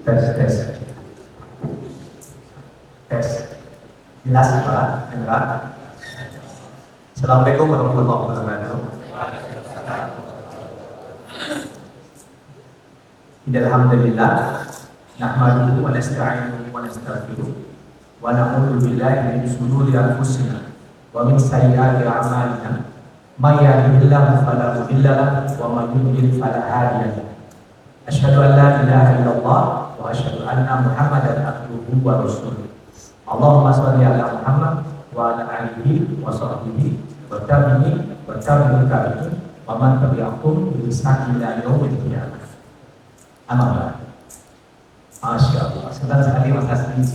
Tes, tes, tes. Jelas Pak? Enggak? Assalamualaikum warahmatullahi wabarakatuh. Alhamdulillah, nahmaduhu wa nasta'inuhu wa nastaghfiruh wa na'udzu billahi min shururi anfusina wa min sayyiati a'malina. May yahdihillahu fala mudilla lahu wa may yudlil fala hadiya lahu. Asyhadu an la ilaha illallah wa asyhadu anna Muhammadan abduhu wa rasuluh. Allahumma shalli ala Muhammad wa ala alihi wa sahbihi wa tabi'in wa tabi'in tabi'in wa man tabi'ahum bi ihsan ila yaumil qiyamah. Amma Masya Allah, senang sekali Mas Asmi.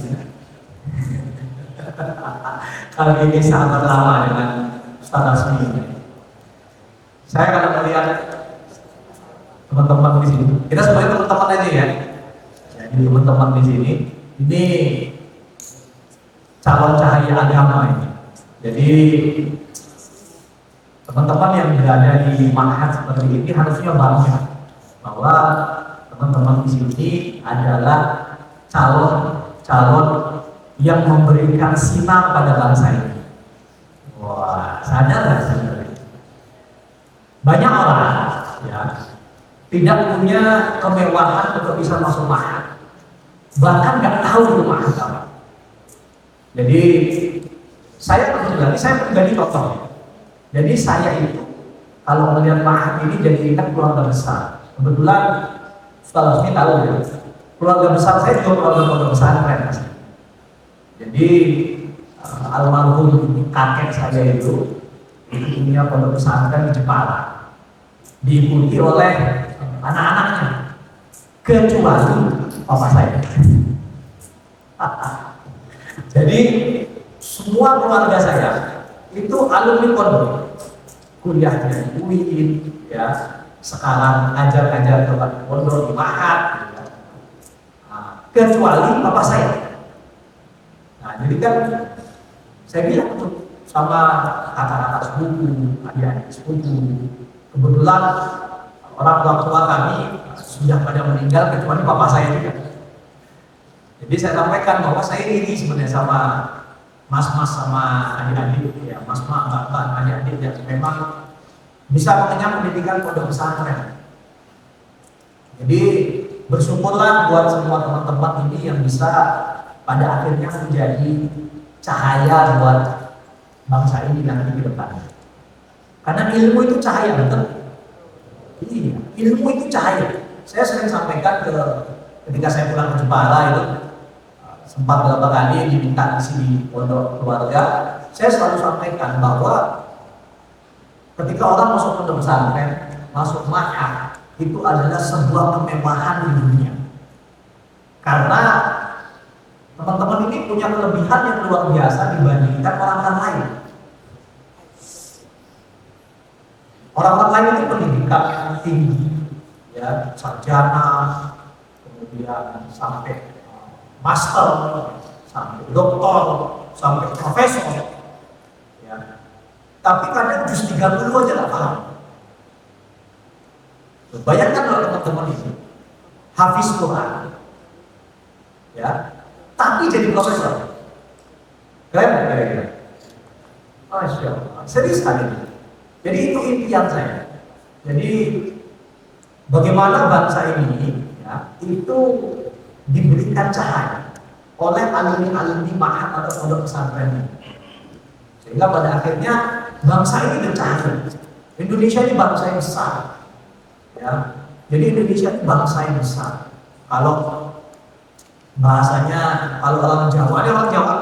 Kali ini sangat lama dengan Ustaz Asmi. Saya kalau melihat teman-teman di sini, kita sebagai teman-teman aja ya. Jadi teman-teman di sini, ini calon cahaya agama ini. Jadi teman-teman yang berada di ma'had seperti ini harusnya bangga bahwa teman-teman di sini adalah calon yang memberikan sinar pada bangsa ini. Wah, sadar nggak sebenarnya? Banyak orang ya tidak punya kemewahan untuk bisa masuk ma'had, bahkan nggak tahu itu ma'had apa. Jadi saya pribadi contoh. Jadi saya itu kalau melihat ma'had ini jadi ingat keluarga besar. Kebetulan Ustaz Asmi tahu ya, keluarga besar saya juga keluarga pesantren. Jadi almarhum kakek saya itu punya pondok pesantren di Jepara, diikuti oleh anak-anaknya, kecuali papa saya. Jadi semua keluarga saya itu alumni pondok, kuliahnya di UIN, ya. Sekarang ajar-ajar tempat pondok di ma'had, kecuali papa saya. Nah, jadi kan saya bilang tuh sama kakak-kakak sepupu, adik-adik sepupu, kebetulan orang tua kami sudah pada meninggal kecuali papa saya juga. Jadi saya sampaikan bahwa saya ini sebenarnya sama mas-mas sama adik-adik, ya mas-mas, mbak-mbak, adik-adik yang memang bisa mengenyam pendidikan pondok pesantren. Jadi bersyukurlah buat semua teman-teman ini yang bisa pada akhirnya menjadi cahaya buat bangsa ini nanti ke depan. Karena ilmu itu cahaya, betul? Iya, ilmu itu cahaya. Saya sering sampaikan ketika saya pulang ke Jepara itu, sempat beberapa kali diminta isi di pondok keluarga, saya selalu sampaikan bahwa ketika orang masuk pondok pesantren, masuk ma'had, itu adalah sebuah kemewahan di dunia. Karena teman-teman ini punya kelebihan yang luar biasa dibandingkan orang-orang lain. Orang-orang lain itu pendidikan yang tinggi, ya, sarjana, kemudian sampai master, sampai doktor, sampai profesor, ya. Tapi kadang juz 30 aja nggak paham. Bayangkan kalau teman-teman ini hafiz Quran, ya, tapi jadi profesor. Keren kira-kira? Masya Allah, serius sekali. Jadi itu impian saya. Jadi bagaimana bangsa ini, ya, itu diberikan cahaya oleh alumni-alumni ma'had atau pondok pesantren, sehingga pada akhirnya bangsa ini bercahaya. Indonesia ini bangsa yang besar, ya. Jadi Indonesia ini bangsa yang besar. Kalau bahasanya, kalau orang Jawa, ada orang Jawa,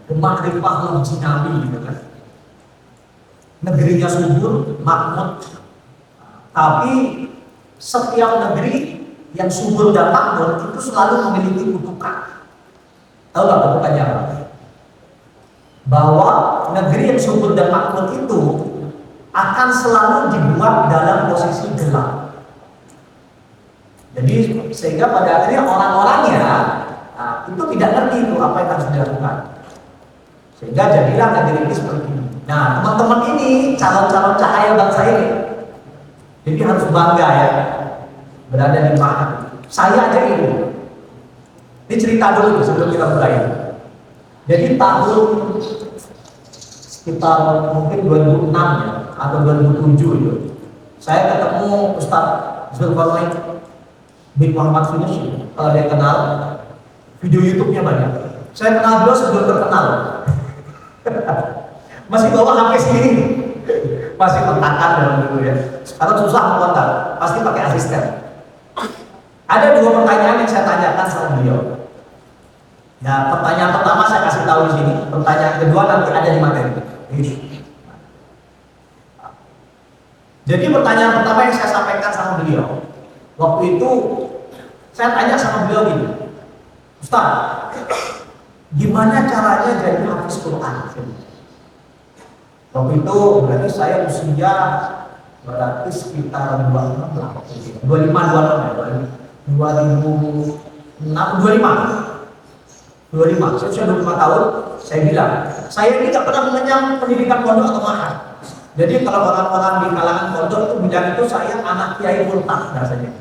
Demak Rifah Lom Cinabi, gitu kan. Negerinya subur, makmur, tapi setiap negeri yang subur dan makmur itu selalu memiliki kutukan. Tahu nggak kutukannya apa? Bahwa negeri yang subur dan makmur itu akan selalu dibuat dalam posisi gelap. Jadi sehingga pada akhirnya orang-orangnya itu tidak ngerti itu apa yang harus dilakukan. Sehingga jadilah negeri ini seperti ini. Nah, teman-teman ini calon-calon cahaya bangsa ini. Jadi harus bangga ya. berada di Mahat. Saya aja ini. Ini cerita dulu sebelum kita mulai. Jadi tahun sekitar mungkin 2006 ya atau 2007 itu, saya ketemu Ustadz Zulkarnain bin Muhammad Sunusi. Kalau dia kenal, video YouTube-nya banyak. Saya kenal beliau sebelum terkenal. Masih bawa HP sendiri, masih kontakan dalam dulu ya. Sekarang susah kontak, pasti pakai asisten. Ada dua pertanyaan yang saya tanyakan sama beliau. Ya, pertanyaan pertama saya kasih tahu di sini. Pertanyaan kedua nanti ada di materi. Jadi pertanyaan pertama yang saya sampaikan sama beliau, waktu itu saya tanya sama beliau gini, Ustaz, gimana caranya jadi hafiz Quran? Waktu itu berarti saya usia berarti sekitar 25, 25, saya sudah 25 tahun. Saya bilang, saya ini tidak pernah mengenyam pendidikan pondok atau mahal. Jadi kalau orang-orang di kalangan pondok itu bilang itu saya anak kiai multah rasanya.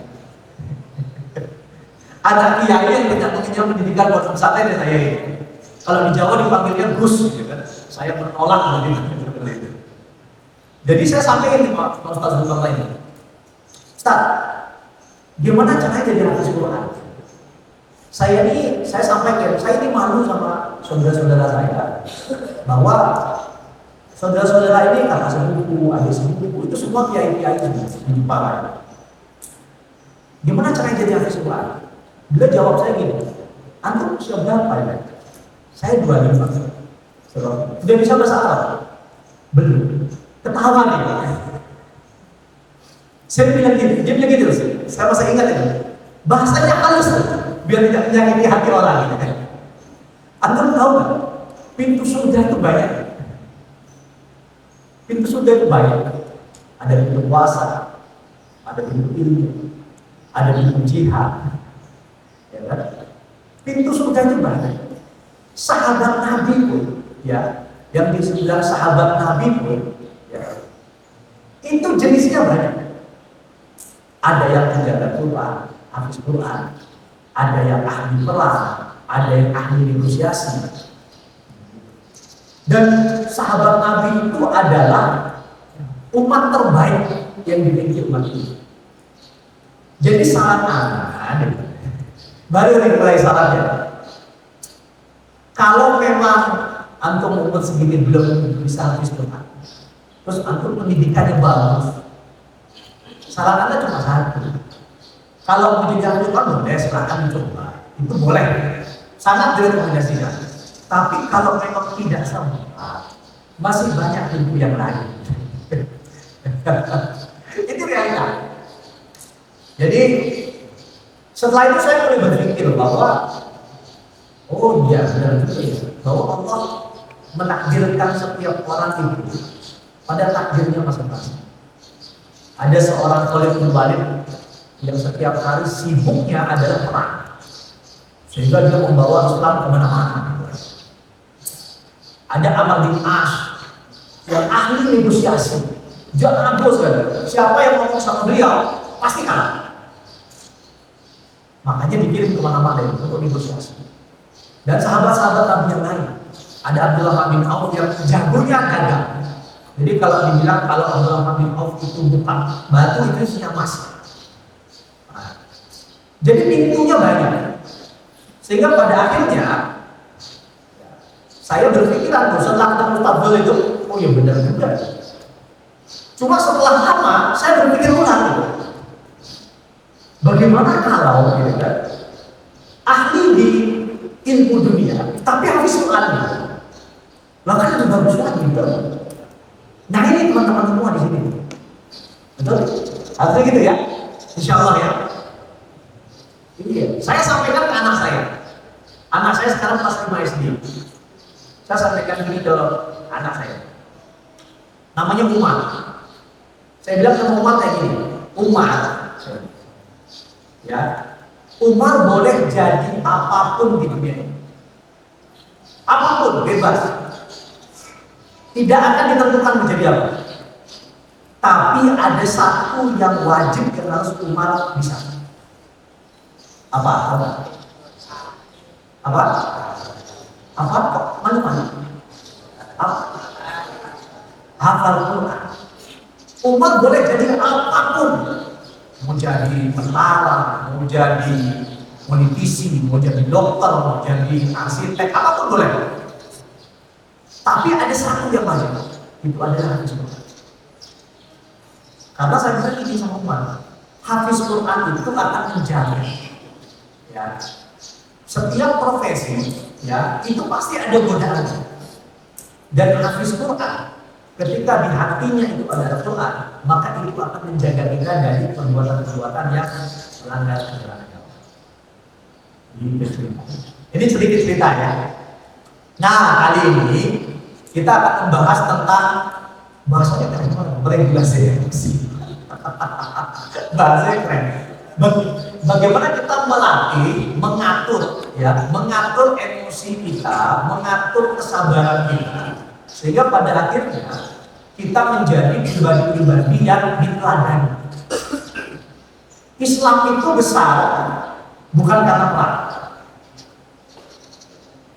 Anak kiai yang tidak mengenyam pendidikan pondok pesantren saya ini. Kalau di Jawa dipanggilnya Gus, gitu kan. Saya menolak pendidikan seperti itu. Jadi saya sampaikan di Pak Ustaz Zulkarnain ini, Ustaz, gimana caranya jadi hafiz Quran? Saya sampaikan, saya ini malu sama saudara-saudara saya bahwa saudara-saudara ini kakak sepupu, adik sepupu itu semua kiai-kiai di Jepara. Gimana caranya jadi hafiz Quran? Beliau jawab saya gini, antum usia berapa ya? Saya 25. Sudah bisa bahasa Arab? Belum. Ketawa nih. Saya bilang gini, dia bilang gitu, saya masih ingat ini. Bahasanya halus biar tidak menyakiti hati orang gitu kan. Antum tahu nggak? Pintu surga itu banyak. Pintu surga itu banyak. Ada pintu puasa, ada pintu ilmu, ada pintu jihad, ya kan? Pintu surga itu banyak. Sahabat Nabi pun, ya, yang dibilang sahabat Nabi pun, ya, itu jenisnya banyak. Ada yang menjaga Quran, hafiz Quran, ada yang ahli perang, ada yang ahli negosiasi. Dan sahabat Nabi itu adalah umat terbaik yang dimiliki umat ini. Jadi saran anak, baru nih mulai sarannya. Kalau memang antum umur segini belum bisa hafiz Quran, terus antum pendidikannya bagus, saran anda cuma satu. Kalau mau jadi hafiz Quran boleh, silahkan dicoba, itu boleh, sangat direkomendasikan. Tapi kalau memang tidak sempat, masih banyak ilmu yang lain. Itu realita. Jadi setelah itu saya mulai berpikir bahwa oh iya benar juga ya, bahwa Allah menakdirkan setiap orang itu pada takdirnya masing-masing. Ada seorang Khalid bin Walid yang setiap hari sibuknya adalah perang, sehingga dia membawa Islam kemana-mana. Ada Amr bin As yang ahli negosiasi, jangan bos kan? Siapa yang ngomong sama beliau pasti kalah. Makanya dikirim kemana-mana untuk negosiasi. Dan sahabat-sahabat Nabi yang lain, ada Abdullah bin Auf yang jagonya dagang. Jadi kalau dibilang kalau Abdullah bin Auf itu bukan batu, itu isinya emas. Nah, jadi pintunya banyak. Sehingga pada akhirnya saya berpikiran tuh setelah ketemu Tabel itu, oh ya benar juga. Cuma setelah lama saya berpikir ulang gitu. Bagaimana kalau gitu kan, ahli di ilmu dunia, tapi hafiz Quran gitu. Lah kan lebih bagus lagi gitu. Nah ini teman-teman semua di sini. Betul? Artinya gitu ya. Insya Allah ya. Ini ya. Saya sampaikan ke anak saya. Anak saya sekarang kelas 5 SD. Saya sampaikan gini ke anak saya. Namanya Umar. Saya bilang sama Umar kayak gini. Umar. Ya. Umar boleh jadi apapun di dunia ini. Apapun, bebas. Tidak akan ditentukan menjadi apa. Tapi ada satu yang wajib yang harus umat bisa. Apa? Apa? Apa? Mana? Apa? Hafal Quran. Umat boleh jadi apapun. Mau jadi tentara, mau jadi politisi, mau jadi dokter, mau jadi arsitek, apapun boleh. Tapi ada satu yang wajib, itu adalah hafiz Quran. Karena saya bilang ini sama umat, hafiz Quran itu akan menjaga. Ya, setiap profesi, ya itu pasti ada godaan. Dan hafiz Quran, ketika di hatinya itu ada Quran, maka itu akan menjaga kita dari perbuatan-perbuatan yang melanggar aturan agama. Ini sedikit cerita ya. Nah, kali ini kita akan membahas tentang bahasanya keren banget, regulasi emosi. Bahasanya keren. Bagaimana kita melatih, mengatur emosi kita, mengatur kesabaran kita, sehingga pada akhirnya kita menjadi pribadi-pribadi yang diteladani. Islam itu besar bukan karena perang.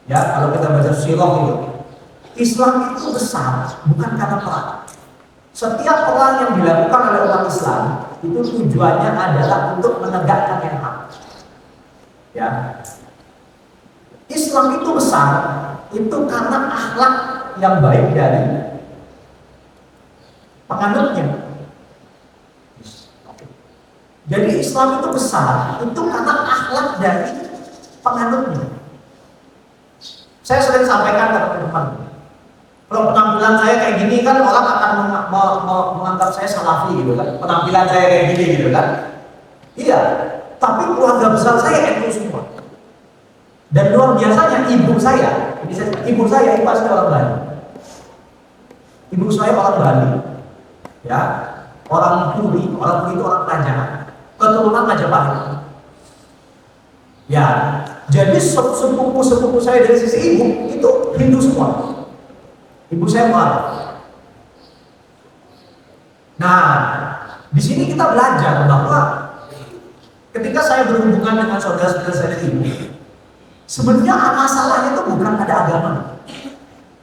Ya, kalau kita baca sirah itu, Islam itu besar bukan karena perang. Setiap perang yang dilakukan oleh umat Islam itu tujuannya adalah untuk menegakkan yang hak. Ya, Islam itu besar itu karena akhlak yang baik dari penganutnya. Jadi Islam itu besar itu karena akhlak dari penganutnya. Saya sering sampaikan ke teman-teman, kalau penampilan saya kayak gini kan orang akan menganggap saya salafi gitu kan. Penampilan saya kayak gini gitu kan. Iya, tapi keluarga besar saya NU semua. Dan luar biasanya ibu saya itu pasti orang Bali. Ibu saya orang Bali. Ya, orang Turi itu orang kerajaan. Keturunan Majapahit. Ya, jadi sepupu saya dari sisi ibu itu Hindu semua. Ibu saya Mu'alaf. Nah, di sini kita belajar bahwa ketika saya berhubungan dengan saudara-saudara saya dari ibu, sebenarnya masalahnya itu bukan pada agama.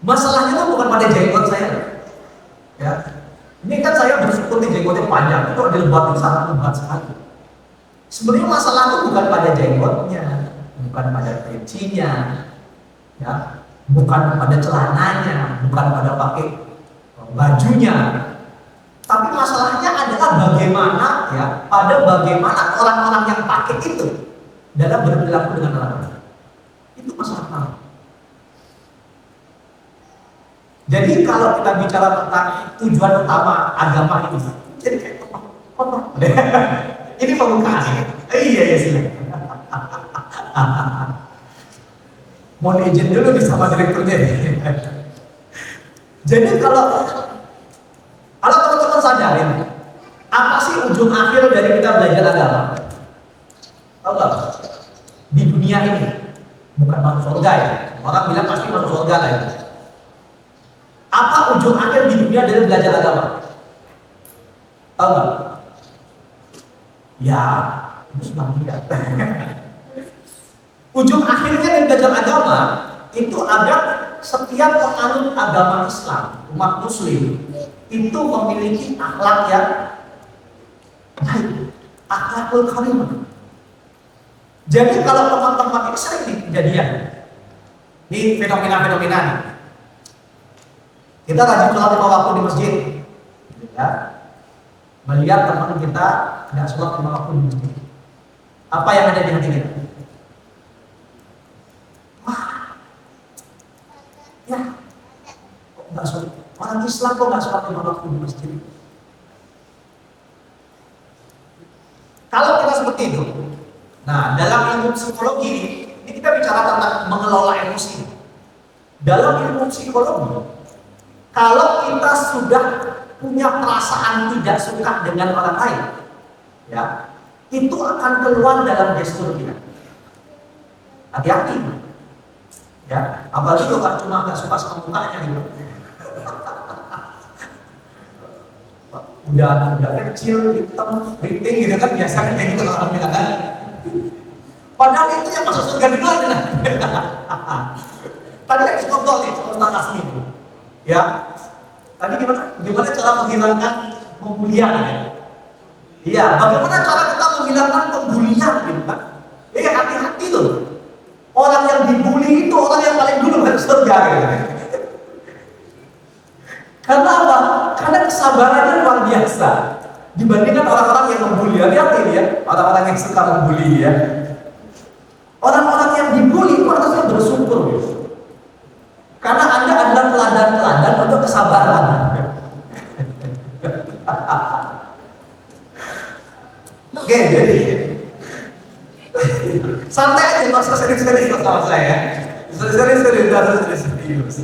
Masalahnya itu bukan pada jenggot saya. Ya. Ini kan saya bersyukur di jenggotnya panjang, itu ada lebat yang sangat lebat sekali. Sebenarnya masalah itu bukan pada jenggotnya, bukan pada pecinya, ya, bukan pada celananya, bukan pada pakai bajunya. Tapi masalahnya adalah bagaimana orang-orang yang pakai itu dalam berperilaku dengan orang lain. Itu masalah utama. Jadi kalau kita bicara tentang tujuan utama agama ini, jadi kayak kotor. Ini pembukaan. Iya silakan. Mau izin dulu nih sama direkturnya. Jadi kalau teman-teman sadarin, apa sih ujung akhir dari kita belajar agama? Tahu nggak? Di dunia ini bukan masuk surga ya. Orang bilang pasti masuk surga lah ya. Apa ujung akhir di dunia dari belajar agama? Tahu nggak? Ya, itu sudah tidak. Ujung akhirnya dari belajar agama itu agar setiap penganut agama Islam, umat Muslim itu memiliki akhlak yang baik, akhlakul karimah. Jadi kalau teman-teman ini sering kejadian, ini fenomena-fenomena nih. Kita rajin sholat 5 waktu di masjid, ya. Melihat teman kita nggak sholat 5 waktu di masjid, apa yang ada di hati kita? Wah, ya, kok nggak sholat? Orang Islam kok nggak sholat 5 waktu di masjid? Kalau kita seperti itu, nah dalam ilmu psikologi ini kita bicara tentang mengelola emosi. Dalam ilmu psikologi, kalau kita sudah punya perasaan tidak suka dengan orang lain, ya, itu akan keluar dalam gestur kita. Hati-hati, ya. Apalagi kalau cuma nggak suka sama mukanya gitu. udah kecil, hitam, keriting gitu kan, biasa kan kayak gitu orang bilang kan. Padahal itu yang masuk surga duluan kan. Tadi yang contoh nih, contoh asli itu. Ya, tadi gimana cara menghilangkan pembulian ya? Iya, bagaimana cara kita menghilangkan pembulian gitu kan? Hati-hati tuh. Orang yang dibully itu orang yang paling dulu masuk surga gitu. Karena apa? Karena kesabarannya luar biasa dibandingkan orang-orang yang membuli. Hati-hati ya, orang-orang yang suka membuli ya. Orang-orang yang dibully itu harusnya bersyukur gitu. Karena Anda adalah teladan-teladan untuk kesabaran. Oke, jadi santai aja, nggak usah serius-serius sama saya. Serius.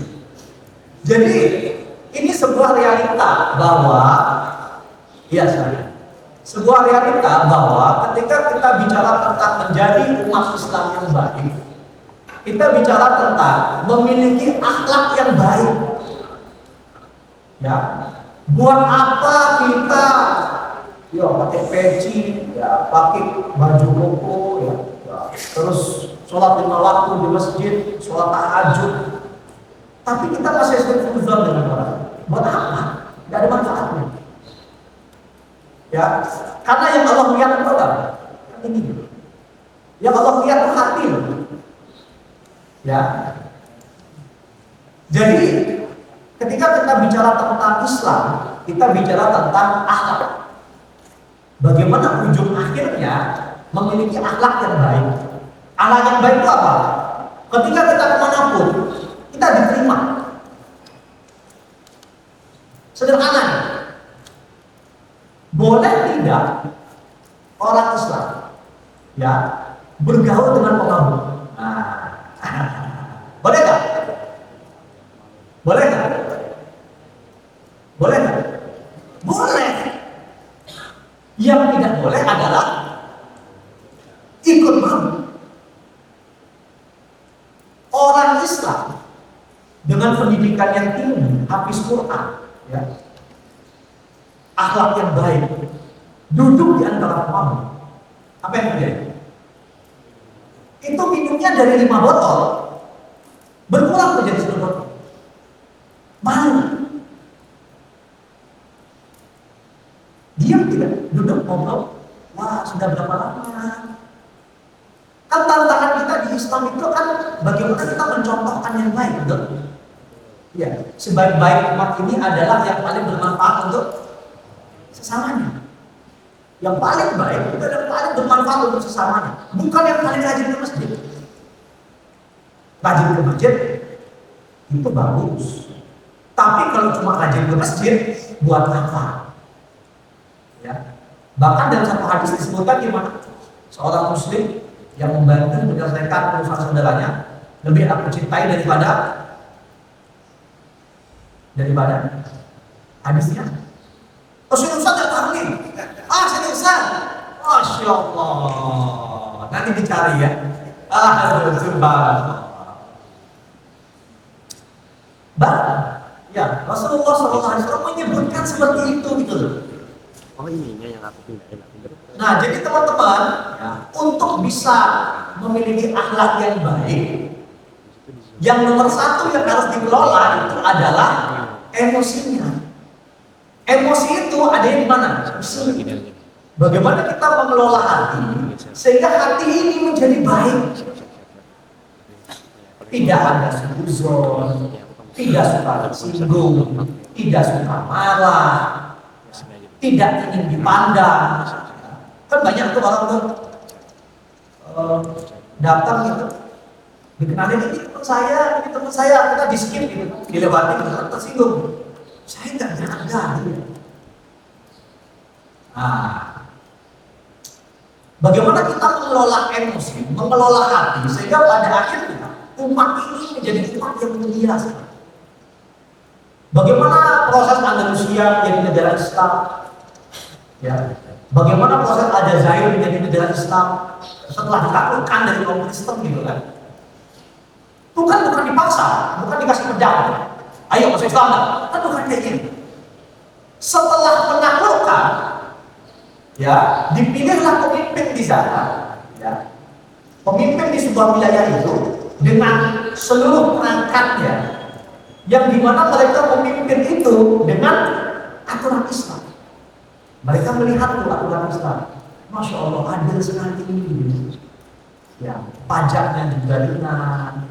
Jadi ini sebuah realita bahwa, iya saya, sebuah realita bahwa ketika kita bicara tentang menjadi umat Islam yang baik, kita bicara tentang memiliki akhlak yang baik. Ya, buat apa kita pakai peci, ya pakai baju koko, ya, terus sholat 5 waktu di masjid, sholat tahajud, tapi kita masih suzon dengan orang. Buat apa? Tidak ada manfaatnya. Ya, karena yang Allah lihat itu apa? Ini. Yang Allah lihat itu hati. Ya. Jadi ketika kita bicara tentang Islam, kita bicara tentang akhlak. Bagaimana ujung akhirnya memiliki akhlak yang baik. Akhlak yang baik itu apa? Ketika kita kemanapun, kita diterima. Sederhana nih. Boleh tidak orang Islam ya bergaul dengan pemabuk? Boleh nggak? Boleh nggak? Boleh nggak? Boleh. Yang tidak boleh adalah ikut mabuk. Orang Islam dengan pendidikan yang tinggi, hafiz Quran, ya, akhlak yang baik, duduk di antara pemabuk, apa yang terjadi? Itu minumnya dari 5 botol berkurang menjadi 1 botol. Malu. Dia tidak duduk ngobrol. Wah, sudah berapa lama? Kan tantangan kita di Islam itu kan bagaimana kita mencontohkan yang baik, betul? Ya, sebaik-baik umat ini adalah yang paling bermanfaat untuk sesamanya. Yang paling baik itu adalah yang paling bermanfaat untuk sesamanya, bukan yang paling rajin ke masjid. Rajin ke masjid itu bagus, tapi kalau cuma rajin ke masjid buat apa? Ya, bahkan dalam satu hadis disebutkan gimana? Seorang muslim yang membantu menyelesaikan urusan saudaranya lebih aku cintai daripada hadisnya. Oh, sini Ustaz tidak tahu nih. Sini Ustaz. Masya Allah. Nanti dicari ya. Subhanallah. Ya, Rasulullah SAW menyebutkan seperti itu gitu loh. Oh, ininya yang aku pindahin. Nah, jadi teman-teman, ya, untuk bisa memiliki akhlak yang baik, yang nomor 1 yang harus dikelola itu adalah emosinya. Emosi itu ada di mana? Bagaimana kita mengelola hati sehingga hati ini menjadi baik. Tidak ada suzon, tidak suka tersinggung, tidak suka marah, tidak ingin dipandang. Kan banyak tuh orang tuh datang gitu, dikenalin ini teman saya, kita di skip gitu, dilewati gitu, tersinggung. Saya nggak jaga gitu. Bagaimana kita mengelola emosi, mengelola hati sehingga pada akhirnya umat ini menjadi umat yang mulia. Bagaimana proses Andalusia menjadi negara Islam? Ya. Bagaimana proses Aljazair menjadi negara Islam setelah ditaklukkan dari kaum Kristen gitu kan? Itu kan bukan dipaksa, bukan dikasih pedang. Ayo masuk Islam kan bukan kayak gini. Setelah menaklukkan, ya, dipilihlah pemimpin di sana, ya, pemimpin di sebuah wilayah itu dengan seluruh perangkatnya, yang dimana mereka memimpin itu dengan aturan Islam. Mereka melihat tuh aturan Islam. Masya Allah, adil sekali ini. Ya, pajaknya juga ringan,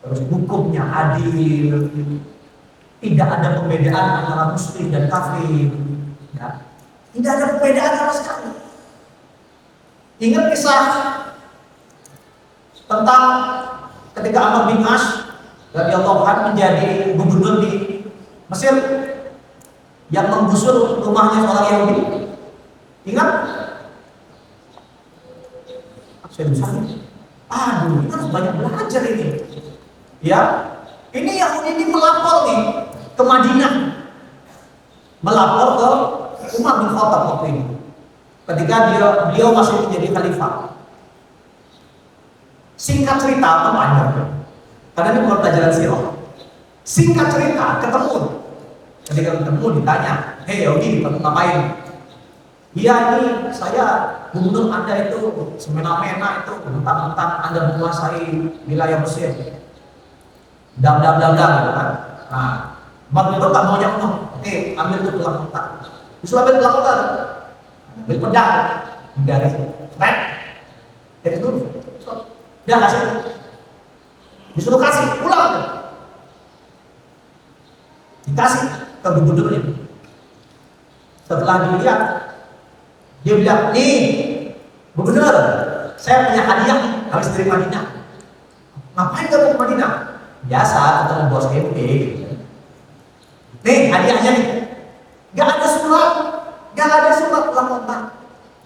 terus hukumnya adil, tidak ada pembedaan antara muslim dan kafir, ya. Tidak ada perbedaan sama sekali. Ingat kisah tentang ketika Amr bin As radhiyallahu anhu menjadi gubernur di Mesir yang menggusur rumahnya seorang Yahudi. Ingat? Saya lupa. Aduh, kita harus banyak belajar ini. Ya, ini Yahudi ini melapor nih ke Madinah, melapor ke Umar bin Khattab waktu ini. Ketika beliau masih menjadi khalifah. Singkat cerita, apa panjang? Karena ini bukan pelajaran sirah. Singkat cerita, ketemu. Ketika ketemu ditanya, hei Yahudi, kamu ngapain? Iya ini saya gubernur Anda itu semena-mena itu mentang-mentang Anda menguasai wilayah Mesir. Dam gitu kan. Nah, Maghrib tak mau nyamuk. Oke, ambil itu tulang otak. Disuruh ambil tulang otak. Ambil pedang dari rek. Dari itu. Dia kasih. Disuruh kasih pulang. Dikasih ke gubernurnya. Setelah dilihat, dia bilang, nih gubernur, saya punya hadiah habis dari Madinah. Ngapain kamu ke Madinah? Biasa ketemu bos MP gitu. Nih hadiahnya nih. Gak ada surat pulang kontak.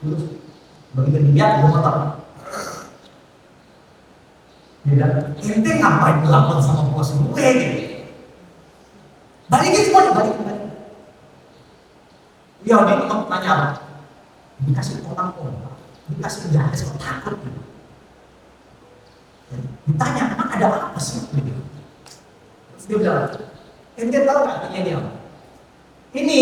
Terus begitu dilihat gue motor. Dia bilang, ente ngapain lapor sama bos gue gitu. Balikin semuanya, balikin. Ya dia nanya apa? Dikasih kotak-kotak, dikasih jahat, takut. Ditanya, emang ada apa sih? Terus dia bilang, ente tahu nggak artinya ini apa? Ini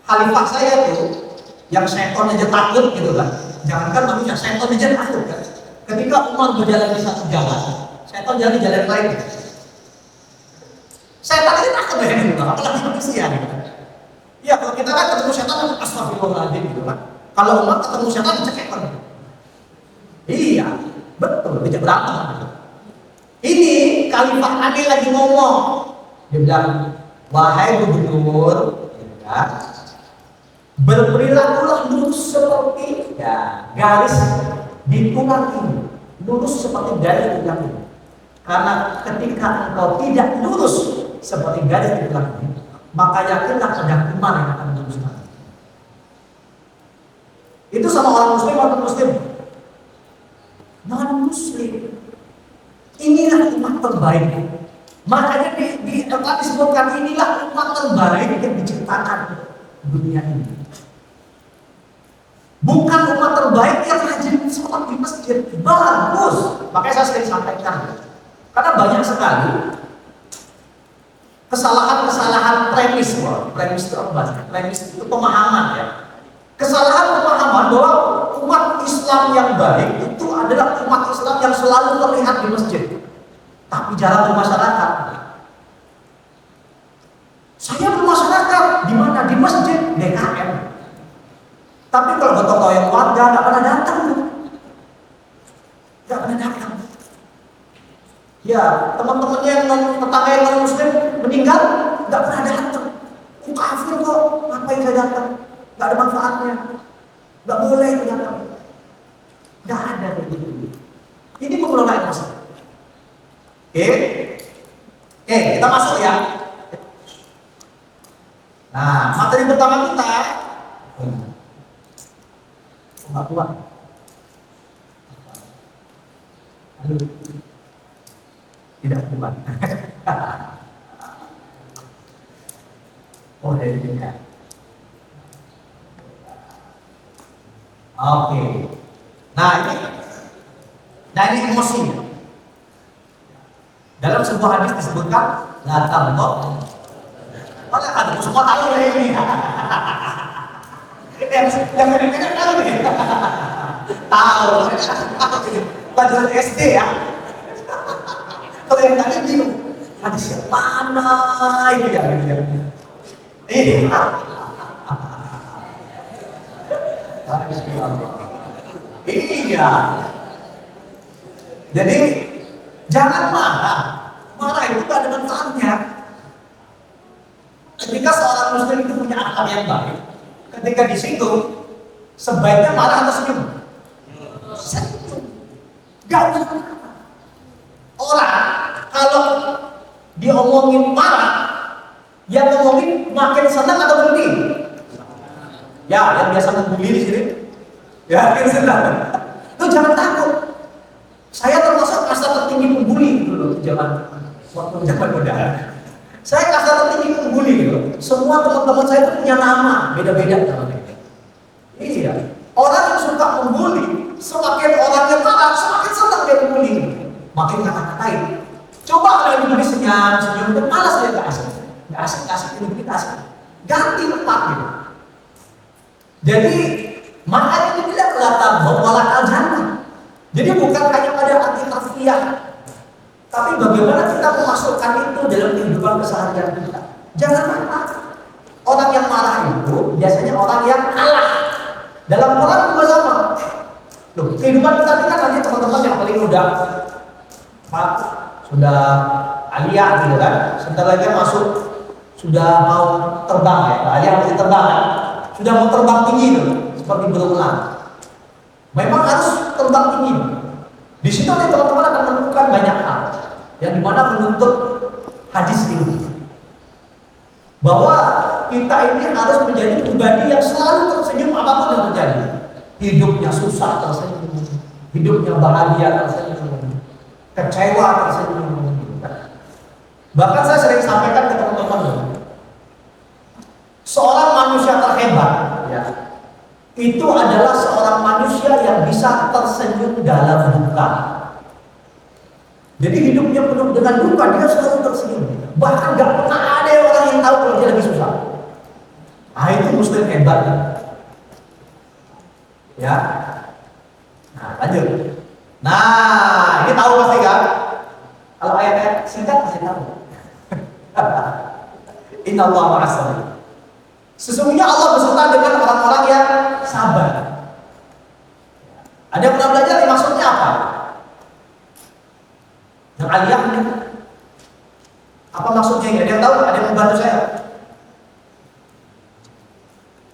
khalifah saya tuh, yang seton aja takut gitu kan. Jangankan manusia, seton aja takut kan. Ketika Umar berjalan di satu jalan, seton jalan di jalan lain. Setan aja takut ya gitu, apalagi manusia gitu kan. Ya kalau kita kan ketemu setan, astagfirullahaladzim gitu kan. Kalau Umar ketemu setan, cekekon. Iya, betul, dia berantem. Ini Khalifah Ali lagi ngomong. Dia bilang, wahai gubernur, ya, berperilakulah lurus seperti ya, garis di tulang ini, lurus seperti garis di tulang ini. Karena ketika engkau tidak lurus seperti garis di tulang ini, maka yakinlah pedang iman yang akan meluruskan. Itu sama orang muslim atau muslim? Non muslim. Inilah umat terbaik. Makanya disebutkan inilah umat terbaik yang diciptakan dunia ini. Bukan umat terbaik yang rajin sholat di masjid. Bagus. Makanya saya sering sampaikan. Karena banyak sekali kesalahan-kesalahan premis itu apa? Premis itu pemahaman ya. Kesalahan pemahaman bahwa umat Islam yang baik itu adalah umat Islam yang selalu terlihat di masjid, tapi jarang bermasyarakat. Saya bermasyarakat di mana? Di masjid DKM. Tapi kalau gotong royong warga nggak pernah datang, nggak pernah datang. Ya teman-temannya yang tetangga yang non muslim meninggal nggak pernah datang. Kafir kok, ngapain saya datang? Nggak ada manfaatnya, nggak boleh datang. Nggak ada begitu. Ini pengelolaan masalah. Oke, kita masuk ya. Nah, materi pertama kita nggak kuat. Aduh, tidak kuat. Oh, dari ini. Oke. Nah ini emosi. Dalam sebuah hadis disebutkan la tamdod Malah ada semua tahu ya ini. Yang mereka tahu nih. Tahu. Pelajaran SD ya. Kalau yang tadi bingung. Hadis yang mana itu ya? Iya. Iya. Jadi jangan marah. Marah itu gak ada manfaatnya. Ketika seorang muslim itu punya akhlak yang baik, ketika di situ sebaiknya marah atau senyum? Senyum. Gak usah. Orang kalau diomongin marah, yang ngomongin makin senang atau berhenti? Ya, yang biasa membuli di sini, ya makin senang. Lu jangan takut. Saya termasuk kasta tertinggi pembuli dulu waktu zaman muda. Saya kasta tertinggi pembuli gitu. Semua teman-teman saya itu punya nama beda-beda namanya. Iya. Orang yang suka membuli, semakin orangnya marah, semakin senang dia membuli. Makin kata-katain. Coba kalau dibuli senyum, itu malas dia nggak asik, ini kita asik. Ganti tempat gitu. Jadi makanya itu tidak kelihatan bahwa al-jannah. Jadi bukan hanya pada arti harfiah, tapi bagaimana kita memasukkan itu dalam kehidupan keseharian kita. Jangan marah. Orang yang marah itu biasanya orang yang kalah. Dalam Quran juga sama. Loh, kehidupan kita ini kan nanti teman-teman yang paling muda, Pak, sudah aliyah gitu kan, sebentar lagi masuk, sudah mau terbang ya, aliyah masih terbang kan, sudah mau terbang tinggi itu, seperti burung elang. Memang harus terbang tinggi. Di situ nanti teman-teman akan menemukan banyak hal yang dimana menuntut hadis ini, bahwa kita ini harus menjadi pribadi yang selalu tersenyum apapun yang terjadi. Hidupnya susah tersenyum, hidupnya bahagia tersenyum, kecewa tersenyum. Bahkan saya sering sampaikan ke teman-teman, seorang manusia terhebat ya, itu adalah seorang manusia yang bisa tersenyum dalam duka. Jadi hidupnya penuh dengan duka, dia selalu tersenyum. Bahkan gak pernah ada orang yang tahu kalau dia lagi susah. Ah, itu muslim hebat ya. Nah, lanjut. Nah, ini tahu pasti kan? Kalau ayat-ayat singkat pasti tahu. Inna Allah ma'as sabirin. Sesungguhnya Allah beserta dengan orang-orang yang sabar. Ada yang pernah belajar nih, maksudnya apa? Yang aliyah ini apa maksudnya ini? Ada yang tahu? Ada yang membantu saya?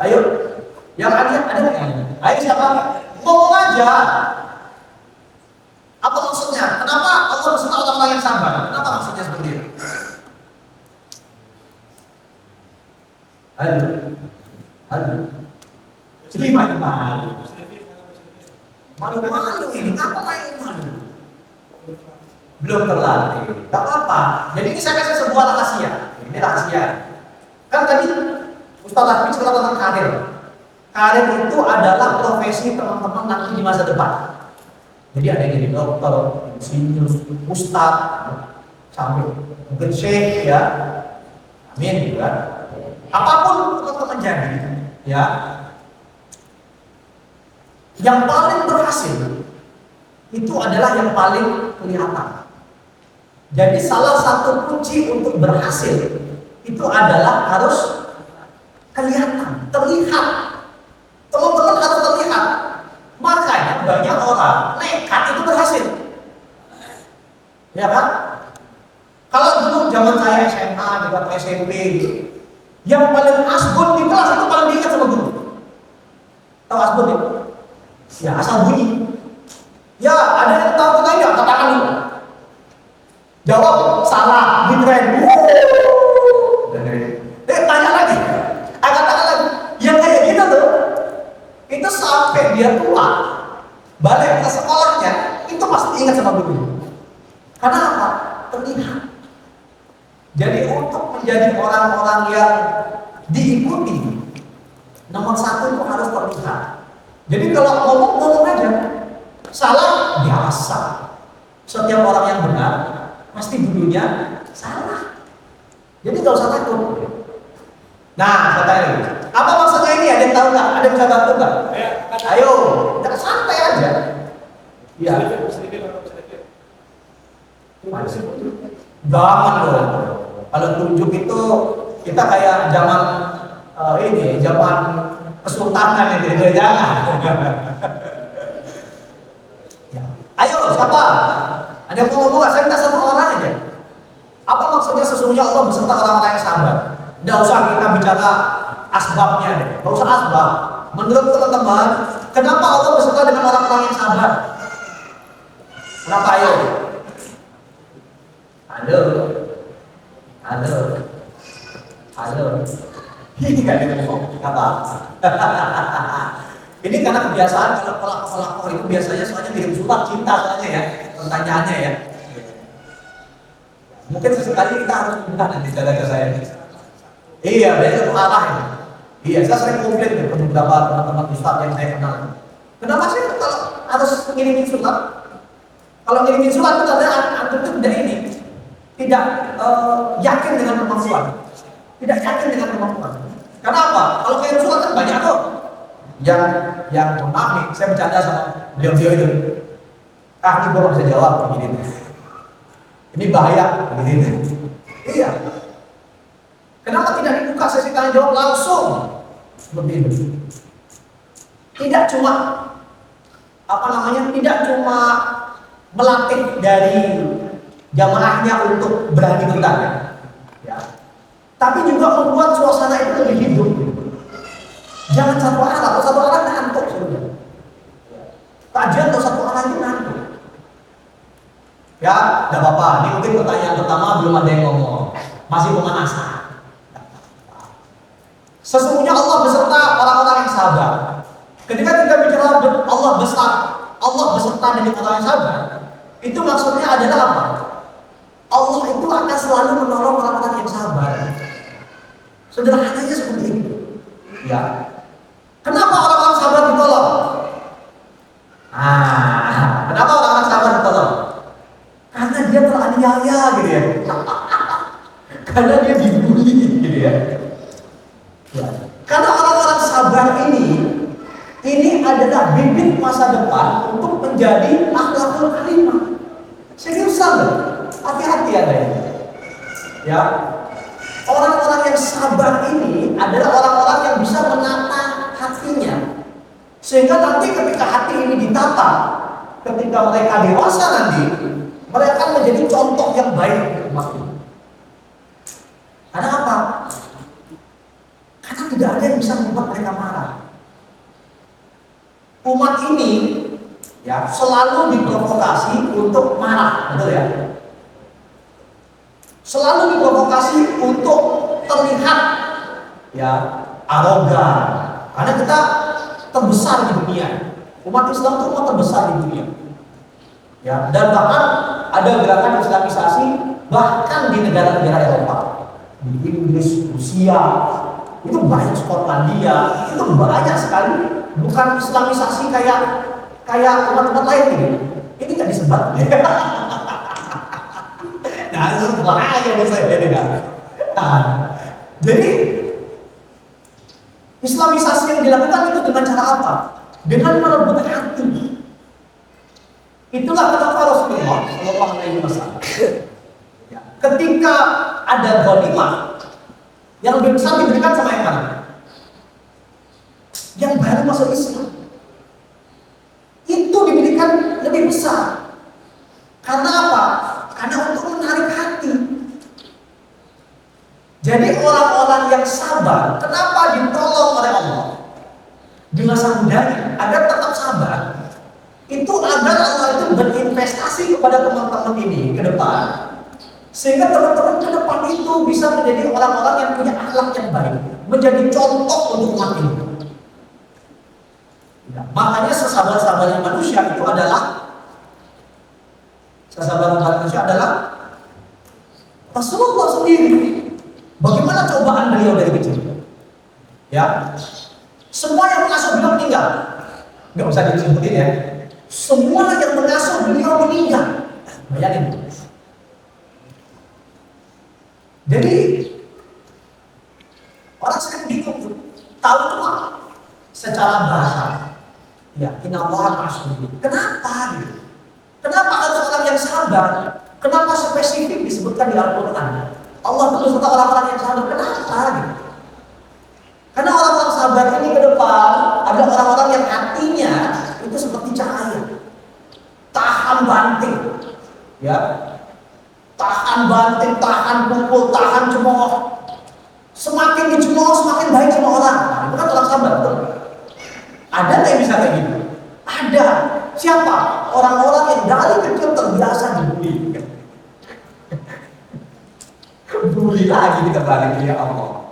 Ayo, yang aliyah ada nggak? Ayo siapa? Ngomong aja. Apa maksudnya? Kenapa Allah beserta orang-orang yang sabar? Kenapa maksudnya seperti itu? Halo. Jadi malu-malu ini, apa malu? Belum terlatih, tak apa. Jadi ini saya kasih sebuah rahasia. Ini rahasia. Kan tadi Ustaz Rahmi cerita tentang karir. Karir itu adalah profesi teman-teman nanti di masa depan. Jadi ada yang jadi dokter, insinyur, ustaz, sampai mungkin syekh ya. Amin gitu kan. Apapun teman-teman jadi, ya. Yang paling berhasil itu adalah yang paling kelihatan. Jadi salah satu kunci untuk berhasil itu adalah harus kelihatan, terlihat. Teman-teman harus terlihat. Makanya banyak orang nekat itu berhasil. Ya kan? Kalau dulu zaman saya SMA atau SMP gitu, yang paling asbun di kelas itu paling diingat sama guru. Tahu asbun ya? Ya asal bunyi. Ya ada yang tahu nggak? Katakan dulu. Jawab salah, di tren. Tanya lagi. Katakan lagi. Yang kayak gitu tuh, itu sampai dia tua, balik ke sekolahnya, itu pasti ingat sama guru. Karena apa? Terlihat. Jadi untuk menjadi orang-orang yang diikuti, nomor satu itu harus terlihat. Jadi kalau ngomong aja, salah biasa. Setiap orang yang benar pasti dulunya salah. Jadi gak usah takut. Nah, saya tanya lagi. Apa maksudnya ini? Ada yang tahu nggak? Ada yang bisa bantu nggak? Ayo, jangan santai aja. Iya. Jangan dong. Kalau tunjuk itu kita kayak zaman zaman kesultanan ya, jadi jangan. Ya. Ayo, siapa? Ada yang mau ngomong nggak? Saya minta satu orang aja. Apa maksudnya sesungguhnya Allah beserta orang-orang yang sabar? Tidak usah kita bicara asbabnya deh. Tidak usah asbab. Menurut teman-teman, kenapa Allah beserta dengan orang-orang yang sabar? Kenapa ayo? Halo. Ini nggak ada ngomong apa? Ini karena kebiasaan kalau pelakor itu biasanya soalnya kirim surat cinta soalnya ya, pertanyaannya ya. Mungkin sesekali kita harus minta nanti jaga saya. Iya, biasanya satu arah ya. Iya, saya sering komplain ke beberapa teman-teman ustadz yang saya kenal. Kenapa sih kalau harus ngirimin surat? Kalau ngirimin surat itu tanda antum itu tidak yakin dengan kemampuan. Tidak yakin dengan kemampuan. Karena apa? Kalau kirim surat kan banyak tuh. Yang maaf nih, saya bercanda sama beliau itu. Ini gua nggak bisa jawab begini. Ini bahaya begini. Iya. Kenapa tidak dibuka sesi tanya jawab langsung seperti itu? Tidak cuma tidak cuma melatih dari jamaahnya untuk berani bertanya, ya. Tapi juga membuat suasana itu lebih hidup. Jangan satu arah, kalau satu arah ngantuk sudah. Kajian kalau satu arah itu ngantuk. Ya, tidak apa-apa. Ini mungkin pertanyaan pertama belum ada yang ngomong, masih pemanasan. Sesungguhnya Allah beserta orang-orang yang sabar. Ketika kita bicara Allah beserta dengan orang yang sabar, itu maksudnya adalah apa? Allah itu akan selalu menolong orang-orang yang sabar. Sederhananya seperti itu. Ya. Kenapa orang-orang sabar ditolong? Kenapa orang-orang sabar ditolong? Karena dia teraniaya gitu ya. Karena dia dibully gitu ya. Ya. Karena orang-orang sabar ini adalah bibit masa depan untuk menjadi akhlakul karimah. Seriusan loh, hati-hati ada ini. Ya, orang-orang yang sabar ini adalah orang-orang yang bisa menata hatinya, sehingga nanti ketika hati ini ditata, ketika mereka dewasa nanti, mereka akan menjadi contoh yang baik untuk umat ini. Karena apa? Karena tidak ada yang bisa membuat mereka marah. Umat ini ya selalu diprovokasi untuk marah, betul ya? Selalu diprovokasi untuk terlihat ya arogan. Karena kita terbesar di dunia. Umat Islam itu umat terbesar di dunia. Ya, dan bahkan ada gerakan islamisasi bahkan di negara-negara Eropa, di Inggris, Rusia, itu banyak, Skotlandia, itu banyak sekali. Bukan islamisasi kayak umat-umat lain ini. Ini nggak disebar. Nah, itu bahaya menurut saya ini kan. Jadi islamisasi yang dilakukan itu dengan cara apa? Dengan merebut hati. Itulah kenapa Rasulullah Shallallahu Alaihi Wasallam ketika ada ghanimah yang lebih besar diberikan sama yang mana? Yang baru masuk Islam. Itu diberikan lebih besar. Karena apa? Karena untuk menarik hati. Jadi orang-orang yang sabar, kenapa ditolong oleh Allah di masa mudanya agar tetap sabar? Itu agar Allah itu berinvestasi kepada teman-teman ini ke depan, sehingga teman-teman ke depan itu bisa menjadi orang-orang yang punya akhlak yang baik, menjadi contoh untuk umat ini. Ya, makanya sesabar-sabarnya manusia itu adalah Rasulullah sendiri. Bagaimana cobaan beliau dari kecil? Ya, semua yang mengasuh beliau meninggal. Nggak usah disebutin ya. Semua yang mengasuh beliau meninggal. Bayangin. Jadi Orang sering bingung tuh. Tahu itu apa? Secara bahasa. Ya, inna Allah ma'as-sabirin. Kenapa gitu? Kenapa ada orang yang sabar? Kenapa spesifik disebutkan di Al-Quran? Allah terus kata orang-orang yang sabar. Kenapa gitu? Karena orang-orang sabar ini ke depan ada orang-orang yang hatinya itu seperti cahaya. Tahan banting. Ya. Tahan banting, tahan pukul, tahan cemooh. Semakin dicemooh semakin baik sama orang. Nah, itu kan orang sabar, betul? Ada nggak yang bisa kayak gitu? Ada. Siapa? Orang-orang yang dari kecil terbiasa dibully. Bully lagi kita balik, ya Allah.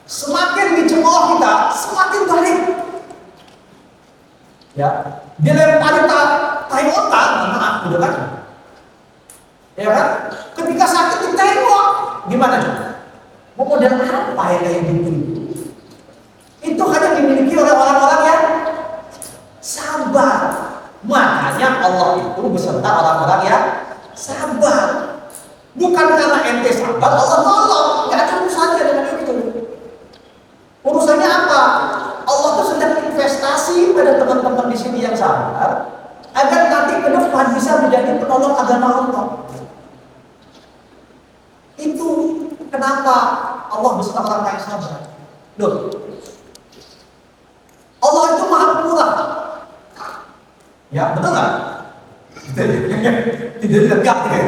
Semakin dicemooh kita, semakin baik. Ya, dilempari tai otak, maaf, gitu kan? Ya kan? Ketika sakit ditengok, gimana coba? Mau model apa yang kayak gitu? Itu hanya dimiliki oleh orang-orang yang sabar. Makanya Allah itu beserta orang-orang yang sabar. Bukan karena ente sabar, Allah tolong. Gak ada urusannya dengan itu. Urusannya apa? Allah tuh sedang investasi pada teman-teman di sini yang sabar, agar nanti ke depan bisa menjadi penolong agama Allah. Itu kenapa Allah beserta orang yang sabar. Loh, Allah itu maha murah. Ya, betul nggak? Tidak dekat ya.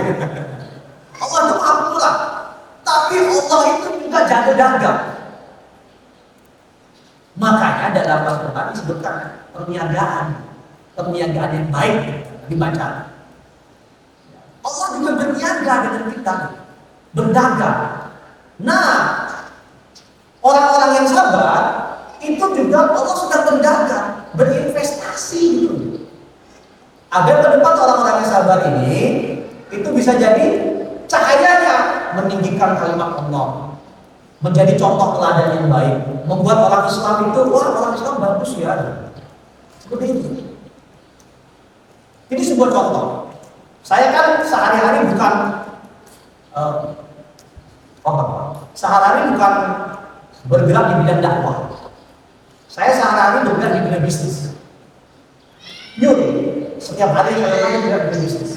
Allah itu maha murah. Tapi Allah itu juga jaga dagang. Makanya dalam Al-Quran disebutkan perniagaan yang baik dibaca. Allah juga berniaga dengan kita, berdagang. Nah, orang-orang yang sabar itu juga Allah sedang berdagang, berinvestasi gitu. Agar ke depan orang-orang yang sabar ini itu bisa jadi cahayanya meninggikan kalimat Allah, menjadi contoh teladan yang baik, membuat orang Islam itu, wah orang Islam bagus ya. Seperti itu. Ini sebuah contoh. Saya kan sehari-hari bukan sehari-hari bukan bergerak di bidang dakwah. Saya sehari-hari bergerak di bidang bisnis. Setiap hari saya bergerak di bidang bisnis.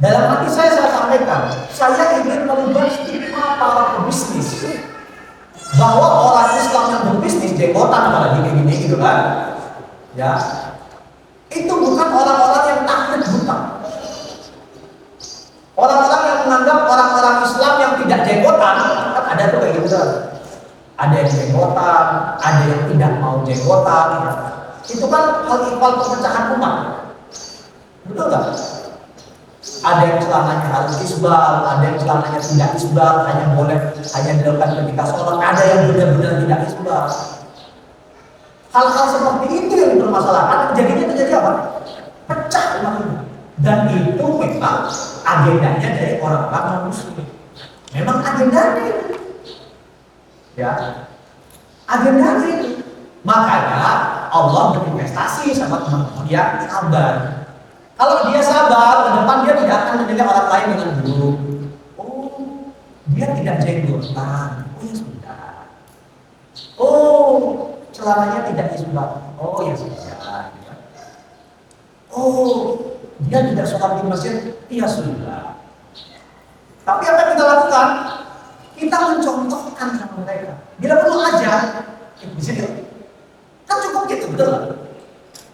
Dalam hati saya sampaikan, saya ingin merubah stigma para pebisnis, bahwa orang Islam yang berbisnis jenggotan apalagi kayak gini gitu kan, ya itu bukan orang-orang yang takut buta. Orang-orang yang menganggap orang-orang Islam yang tidak jenggotan, kan ada tuh kayak gitu kan. Ada yang jenggotan, ada yang tidak mau jenggotan. Itu kan hal ihwal perpecahan umat. Betul nggak? Ada yang celananya harus isbal, ada yang celananya tidak isbal, hanya dilakukan ketika sholat, ada yang benar-benar tidak isbal. Hal-hal seperti itu yang dipermasalahkan, jadinya terjadi apa? Pecah umat ini. Dan itu memang agendanya dari orang-orang non-muslim. Memang agendanya, ya, agendanya itu. Makanya Allah berinvestasi sama teman-teman yang sabar. Kalau dia sabar, ke depan dia tidak akan menilai orang lain dengan buruk. Oh, dia tidak jenggotan. Oh ya sudah. Oh, celananya tidak isbal. Oh ya sudah. Oh, dia tidak sholat di masjid. Ya sudah. Tapi apa yang kita lakukan? Kita mencontohkan sama mereka. Bila perlu ajar, di sini. Kan cukup gitu, betul nggak?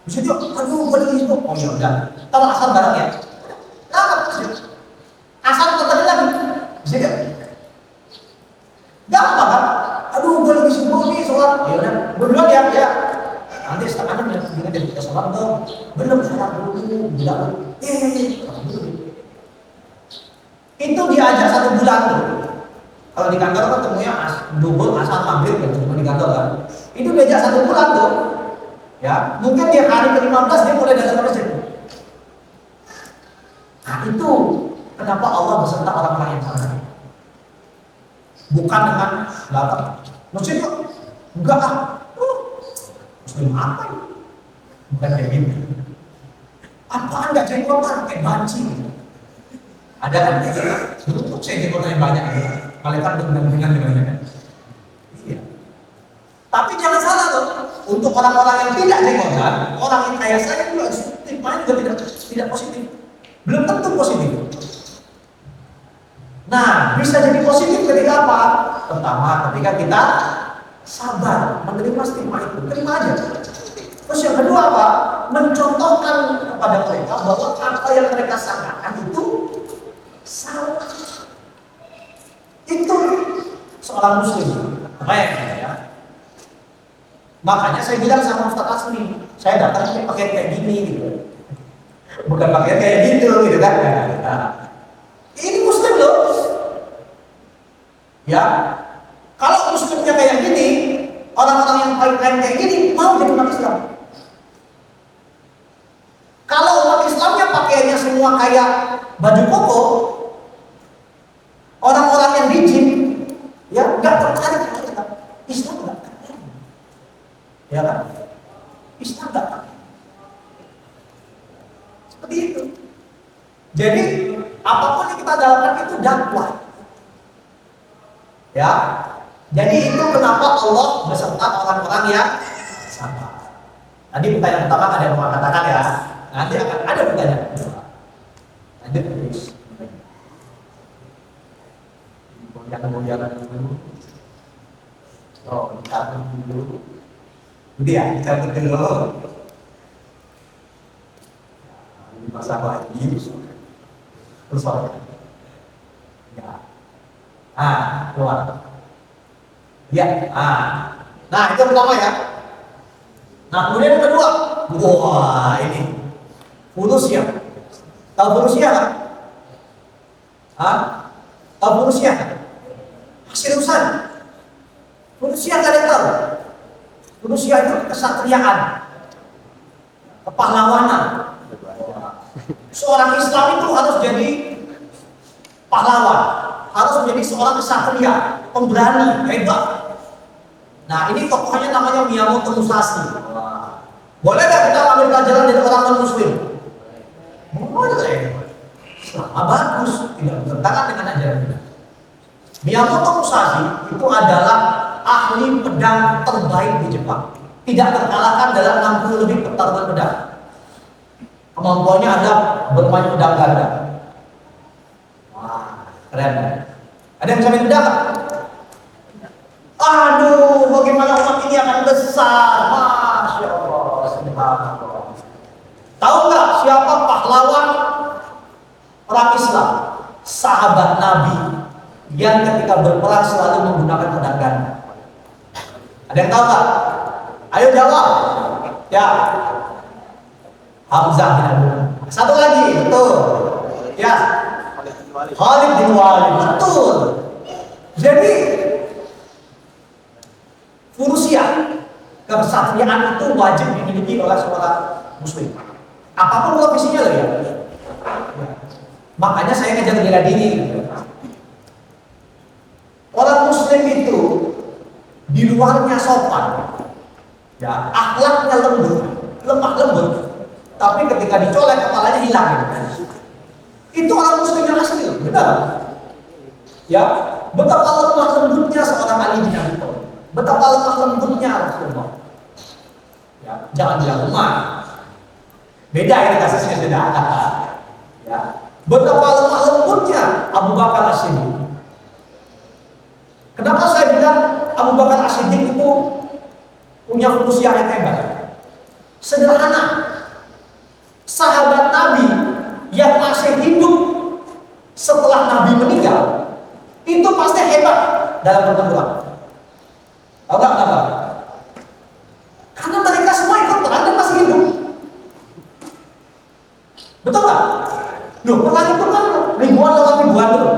Bisa dia, aduh boleh itu. Oh ya udah. Kalau asal barang ya, nah asal tertadi lagi, bisa dia. Gampang kan? Aduh boleh di subuh nih sholat. Ya udah, berdua ya. Nanti setengah jam jadi kita sholat dong. Belum sholat dulu, bilang. Itu diajak 1 bulan tuh. Kalau di kantor kan temunya duhur, asal, maghrib kan cuma di kantor kan. Itu diajak 1 bulan tuh. Ya, mungkin di hari ke-15 dia mulai datang ke masjid. Nah itu kenapa Allah beserta orang-orang yang sabar. Bukan dengan belakang. Masjid kok? Enggak ah. Muslim apa ini? Bukan kayak gitu. Apaan gak jenggotan? Kayak banci. Ada kan? Dulu tuh saya jenggotan yang banyak gitu. malaikat berdampingan dengannya. Iya. Tapi jangan salah loh, untuk orang-orang yang tidak jenggotan, orang yang kayak saya juga positif, mana juga tidak positif. Belum tentu positif. Nah, bisa jadi positif ketika apa? Pertama, ketika kita sabar menerima stigma itu, terima aja. Terus yang kedua apa? Mencontohkan kepada mereka bahwa apa yang mereka sangkakan itu salah. Itu seorang muslim keren ya. Makanya saya bilang sama Ustaz Asmi, saya datang pakai kayak gini gitu. Bukan pakai kayak gitu gitu kan. Nah, ini muslim loh. Ya. Kalau muslimnya kayak gini, orang-orang yang paling kayak gini mau jadi umat Islam. Kalau umat Islamnya pakaiannya semua kayak baju koko, orang-orang yang licin, ya nggak tertarik dengan Islam. Islam nggak tertarik, ya kan? Islam nggak tertarik. Seperti itu. Jadi apapun yang kita lakukan itu dakwah, ya. Jadi itu kenapa Allah beserta orang-orang yang sabar. Tadi pertanyaan pertama ada yang mau katakan ya. Nanti akan ada pertanyaan kedua. Lanjut terus. Jangan dulu. Oh, dicatat dulu. Udah ya, dicatat dulu. Ini masalah lagi. Terus apa? Ya. Keluar. Ya. Nah, itu yang pertama ya. Nah, kemudian yang kedua. Wah, ini Funusia. Tahu Funusia kan? Tahu Funusia kan? Hasil urusan. Funusia nggak ada yang tahu. Funusia itu kesatriaan, kepahlawanan. Seorang Islam itu harus jadi pahlawan, harus menjadi seorang kesatria, pemberani, hebat. Nah, ini tokohnya namanya Miyamoto Musashi. Boleh nggak kita ambil pelajaran dari orang non-muslim? Boleh. Selama bagus, tidak bertentangan dengan ajaran kita. Miyamoto Musashi itu adalah ahli pedang terbaik di Jepang. Tidak terkalahkan dalam 60 lebih pertarungan pedang. Kemampuannya ada bermain pedang ganda. Wah, keren. Ada yang bisa main pedang? Aduh, bagaimana umat ini akan besar? Masya Allah, subhanallah. Tahu nggak siapa pahlawan orang Islam, sahabat Nabi yang ketika berperang selalu menggunakan pedang ganda? Ada yang tahu nggak? Ayo jawab. Ya, Hamzah bin Abi. Satu lagi, betul. Ya, Khalid bin Walid, betul. Jadi Funusia, kesatriaan itu wajib dimiliki oleh seorang muslim. Apapun profesinya lah ya. Makanya saya ngajar bela diri. Orang muslim itu di luarnya sopan, ya, akhlaknya lembut, lemah lembut, tapi ketika dicolek kepalanya hilang. Itu orang muslim yang asli, benar? Ya, betapa lemah lembutnya seorang Ali bin Abi Thalib. Betapa lemah lembutnya Rasulullah. Ya, jangan bilang lemah. Beda ini kasusnya sudah. Ya, betapa lemah lembutnya Abu Bakar As-Siddiq. Kenapa saya bilang Abu Bakar As-Siddiq itu punya fungsi yang hebat? Sederhana. Sahabat Nabi yang masih hidup setelah Nabi meninggal itu pasti hebat dalam pertempuran. Tahu nggak kenapa? Karena mereka semua ikut perang dan masih hidup. Betul nggak? Loh, perang itu kan ribuan lawan ribuan loh.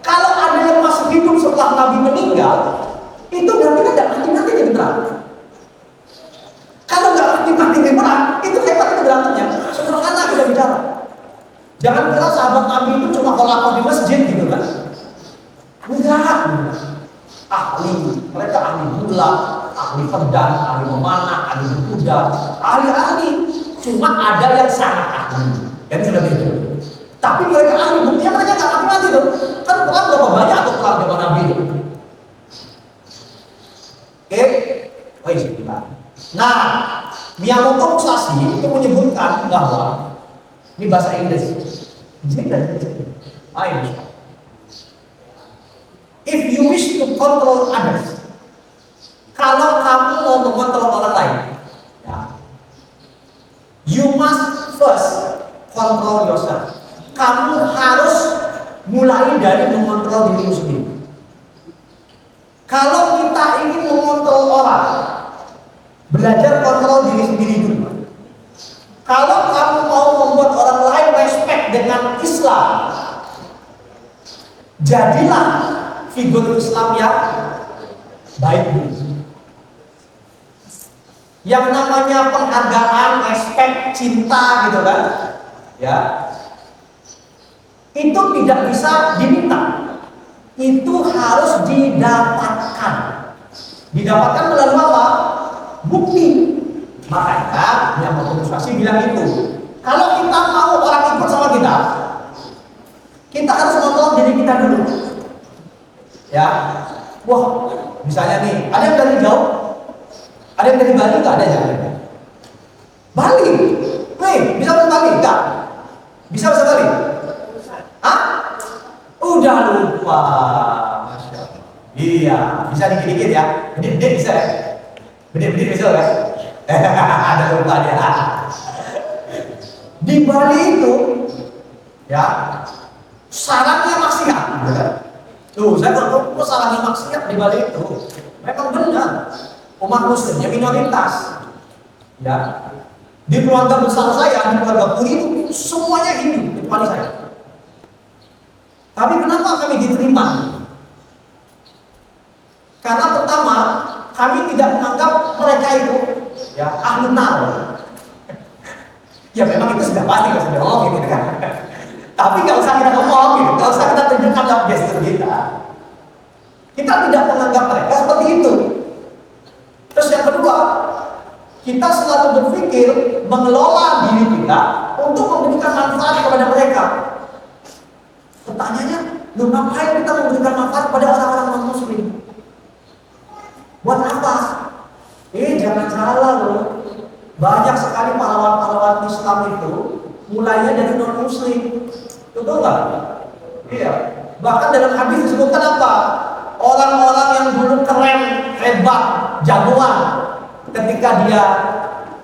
Kalau ada yang masih hidup setelah Nabi meninggal, itu berarti kan tidak mati-mati di perang. Kalau nggak mati-mati di perang, itu hebat itu berantemnya. Sederhana kita bicara. Jangan kira sahabat Nabi itu cuma kalau di masjid gitu kan? Enggak. Ahli, mereka ahli bola, ahli pedang, ahli memanah, ahli berkuda, ahli-ahli. Cuma ada yang sangat ahli. Kan sudah begitu. Tapi mereka ahli, buktinya mereka nggak mati-mati tuh. Kan perang berapa banyak tuh perang zaman Nabi itu. Oke, oh iya kita. Nah, Miyamoto Musashi itu menyebutkan bahwa ini bahasa Inggris. If you wish to control others, kalau kamu mau mengontrol orang lain, ya, you must first control yourself. Kamu harus mulai dari mengontrol dirimu sendiri. Kalau kita ingin mengontrol orang, belajar kontrol diri sendiri dulu. Kalau kamu mau membuat orang lain respect dengan Islam, jadilah figur Islam yang baik dulu. Yang namanya penghargaan, respect, cinta gitu kan, ya, itu tidak bisa diminta. Itu harus didapatkan. Didapatkan melalui apa? Bukti. Makanya yang Musashi bilang itu, kalau kita mau orang ikut sama kita harus kontrol diri kita dulu. Ya, wah, misalnya nih, ada yang dari jauh, ada yang dari Bali, nggak ada yang dari Bali. Nih, bisa bahasa Bali? Nggak? Bisa bahasa Bali? Hah? Udah lupa, Masya Allah. Iya, bisa dikit-dikit ya. Gede-gede bisa ya. Gede-gede bisa kan? Ada lupa dia. Di Bali itu, ya, sarangnya maksiat. Tuh, saya kalau sarangnya maksiat di Bali itu, memang benar. Umat Muslimnya minoritas. Ya, di keluarga besar saya, di keluarga Puri itu semuanya Hindu, kecuali saya. Tapi kenapa kami diterima? Karena pertama, kami tidak menganggap mereka itu ya ahli nar. Ya memang itu sudah pasti nggak usah ngomong gitu kan. Tapi nggak usah kita ngomong gitu, nggak usah kita tunjukkan dalam gestur kita. Kita tidak menganggap mereka seperti itu. Terus yang kedua, kita selalu berpikir mengelola diri kita untuk memberikan manfaat kepada mereka. Pertanyaannya, lu ngapain kita memberikan manfaat kepada orang-orang non-muslim? Buat apa? Jangan salah loh. Banyak sekali pahlawan-pahlawan Islam itu mulainya dari non-muslim. Betul nggak? Iya. Bahkan dalam hadis disebutkan apa? Orang-orang yang dulu keren, hebat, jagoan ketika dia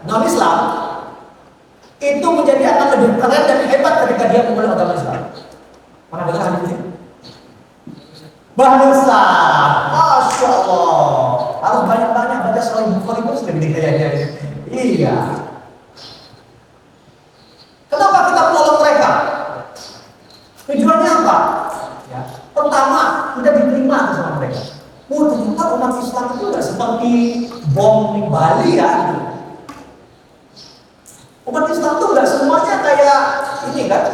non-Islam itu menjadi akan lebih keren dan hebat ketika dia memulai agama Islam. Mana dengar hadis ini? Bangsa, Masya Allah, harus banyak-banyak baca Sahih Bukhari Muslim nih kayaknya. Iya. Kenapa kita menolong mereka? Tujuannya apa? Ya, pertama, kita diterima sama mereka. Ternyata umat Islam itu nggak seperti bom di Bali ya. Gitu. Umat Islam itu nggak semuanya kayak ini kan,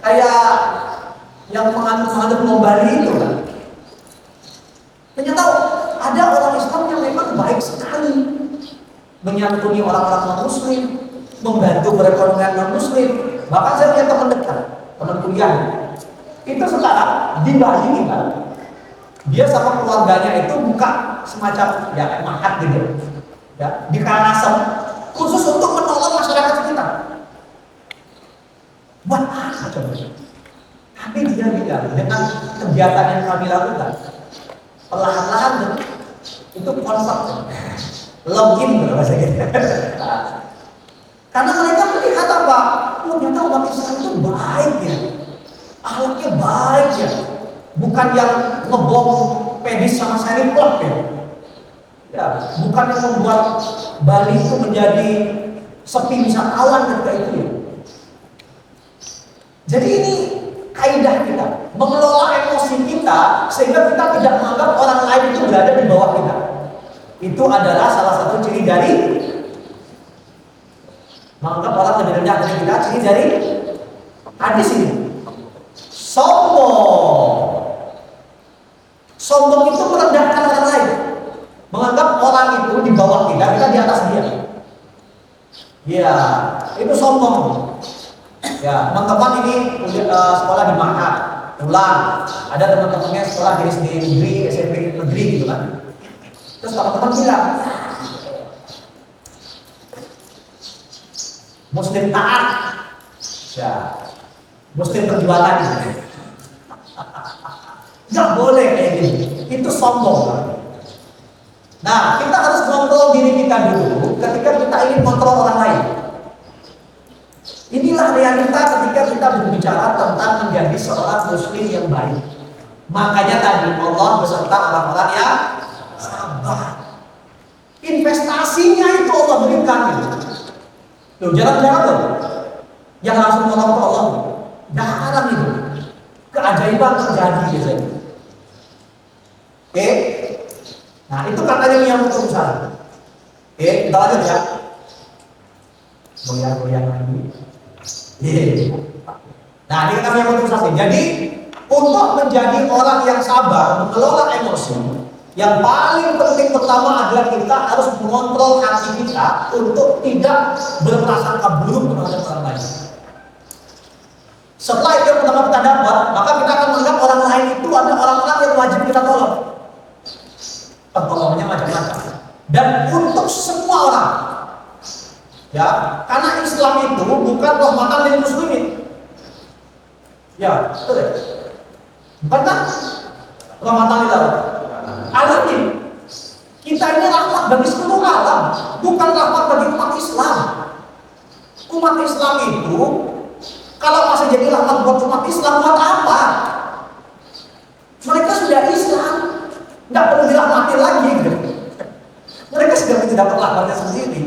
kayak yang menganut bom Bali itu kan. Ternyata ada orang Islam yang memang baik sekali, menyantuni orang-orang non-muslim, membantu perekonomian non-muslim. Bahkan saya punya teman dekat, teman kuliah, itu sekarang di Bali nih kan, dia sama keluarganya itu buka semacam ya mahat gitu, ya di Karangasem, khusus untuk menolong masyarakat sekitar. Buat apa coba? Tapi dia bilang dengan kegiatan yang kami lakukan, perlahan-lahan itu konsep login bahasa gitu. Karena mereka melihat apa? Ternyata umat Islam itu baik ya, akhlaknya baik ya, bukan yang ngebom pedis sama seri plok ya. Ya, bukan yang membuat Bali itu menjadi sepi wisatawan ketika itu ya. Jadi ini kaidah kita, mengelola emosi kita sehingga kita tidak menganggap orang lain itu berada di bawah kita. Itu adalah salah satu ciri dari menganggap orang lebih rendah dari kita, ciri dari hadis ini. Sombong itu merendahkan orang lain, menganggap orang itu di bawah kita, kita di atas dia. Ya, itu sombong. Ya, teman-teman ini sekolah di mana? Pulang. Ada teman-temannya sekolah di SD negeri, SMP negeri gitu kan. Terus teman-teman bilang, Muslim taat, ya, Muslim perjuangan. Nggak boleh kayak gini. Itu sombong. Nah, kita harus kontrol diri kita dulu ketika kita ingin kontrol orang lain. Inilah realita ketika kita berbicara tentang menjadi seorang muslim yang baik. Makanya tadi Allah beserta orang-orang yang sabar. Investasinya itu Allah berikan. Loh, jarang-jarang loh yang langsung menolong ke Allah. Jarang itu. Keajaiban terjadi biasanya. Oke? Nah, itu katanya yang urusan. Oke, kita lanjut ya. Goyang-goyang lagi. Nah, ini kami yang urusan. Jadi, untuk menjadi orang yang sabar, mengelola emosi, yang paling penting pertama adalah kita harus mengontrol hati kita untuk tidak berprasangka buruk terhadap orang lain. Setelah itu yang pertama kita dapat, maka kita akan menganggap orang lain itu ada orang-orang yang wajib kita tolong. Pertolongannya macam-macam. Dan untuk semua orang, ya, karena Islam itu bukan rahmatan lil muslimin. Ya, betul ya. Bukan kan? Rahmatan lil alamin. Kita ini rahmat bagi seluruh alam, bukan rahmat bagi umat Islam. Umat Islam itu kalau masih jadi rahmat buat umat Islam, buat apa? Mereka sudah Islam, nggak perlu dirahmati lagi. Gitu. Mereka sudah tidak rahmatnya sendiri.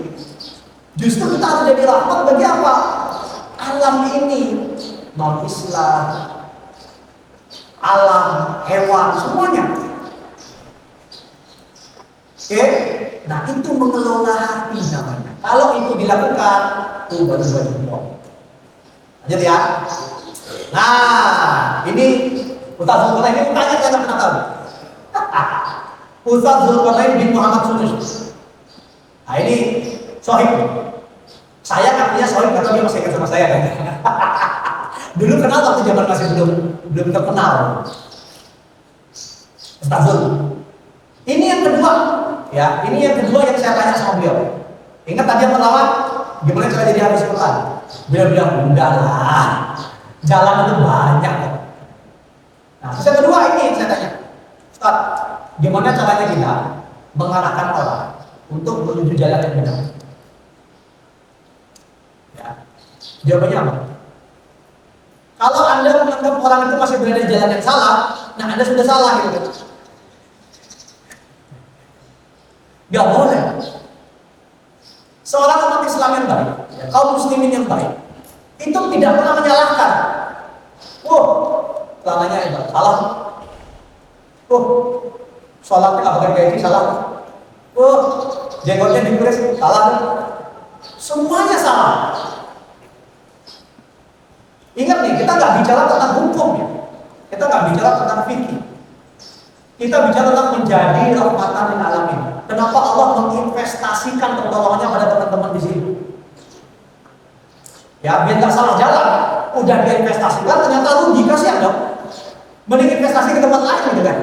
Justru kita harus jadi rahmat bagi apa? Alam ini, non Islam, alam, hewan, semuanya. Oke, nah itu mengelola hati namanya. Kalau itu dilakukan, itu baru-baru bohong. Lanjut ya. Nah, ini Ustaz Zulkarnain ini tanya saya nggak pernah tahu. Ustaz Zulkarnain bin Muhammad Sunus. Nah ini sohib. Saya katanya sohib karena dia masih ingat sama saya kan. Dulu kenal waktu zaman masih belum terkenal. Ustaz Zul. Ini yang kedua, ya. Ini yang kedua yang saya tanya sama beliau. Ingat tadi yang pertama, gimana cara jadi habis Quran? Beliau bilang, enggak lah, jalan itu banyak kok. Nah, yang kedua ini yang saya tanya, Ustaz, gimana caranya kita mengarahkan orang untuk menuju jalan yang benar? Ya, jawabannya apa? Kalau Anda menganggap orang itu masih berada di jalan yang salah, nah Anda sudah salah gitu. Gak boleh. Seorang umat Islam yang baik, kaum muslimin yang baik, itu tidak pernah menyalahkan. Celananya itu salah. Sholatnya nggak pakai gaji salah. Jenggotnya dikuris salah. Semuanya salah. Ingat nih, kita nggak bicara tentang hukum ya. Kita nggak bicara tentang fikih. Kita bicara tentang menjadi rahmatan lil alamin. Kenapa Allah menginvestasikan pertolongannya pada teman-teman di sini? Ya, biar nggak salah jalan. Udah diinvestasikan, ternyata rugi, kasihan dong. Mending investasi ke tempat lain gitu kan?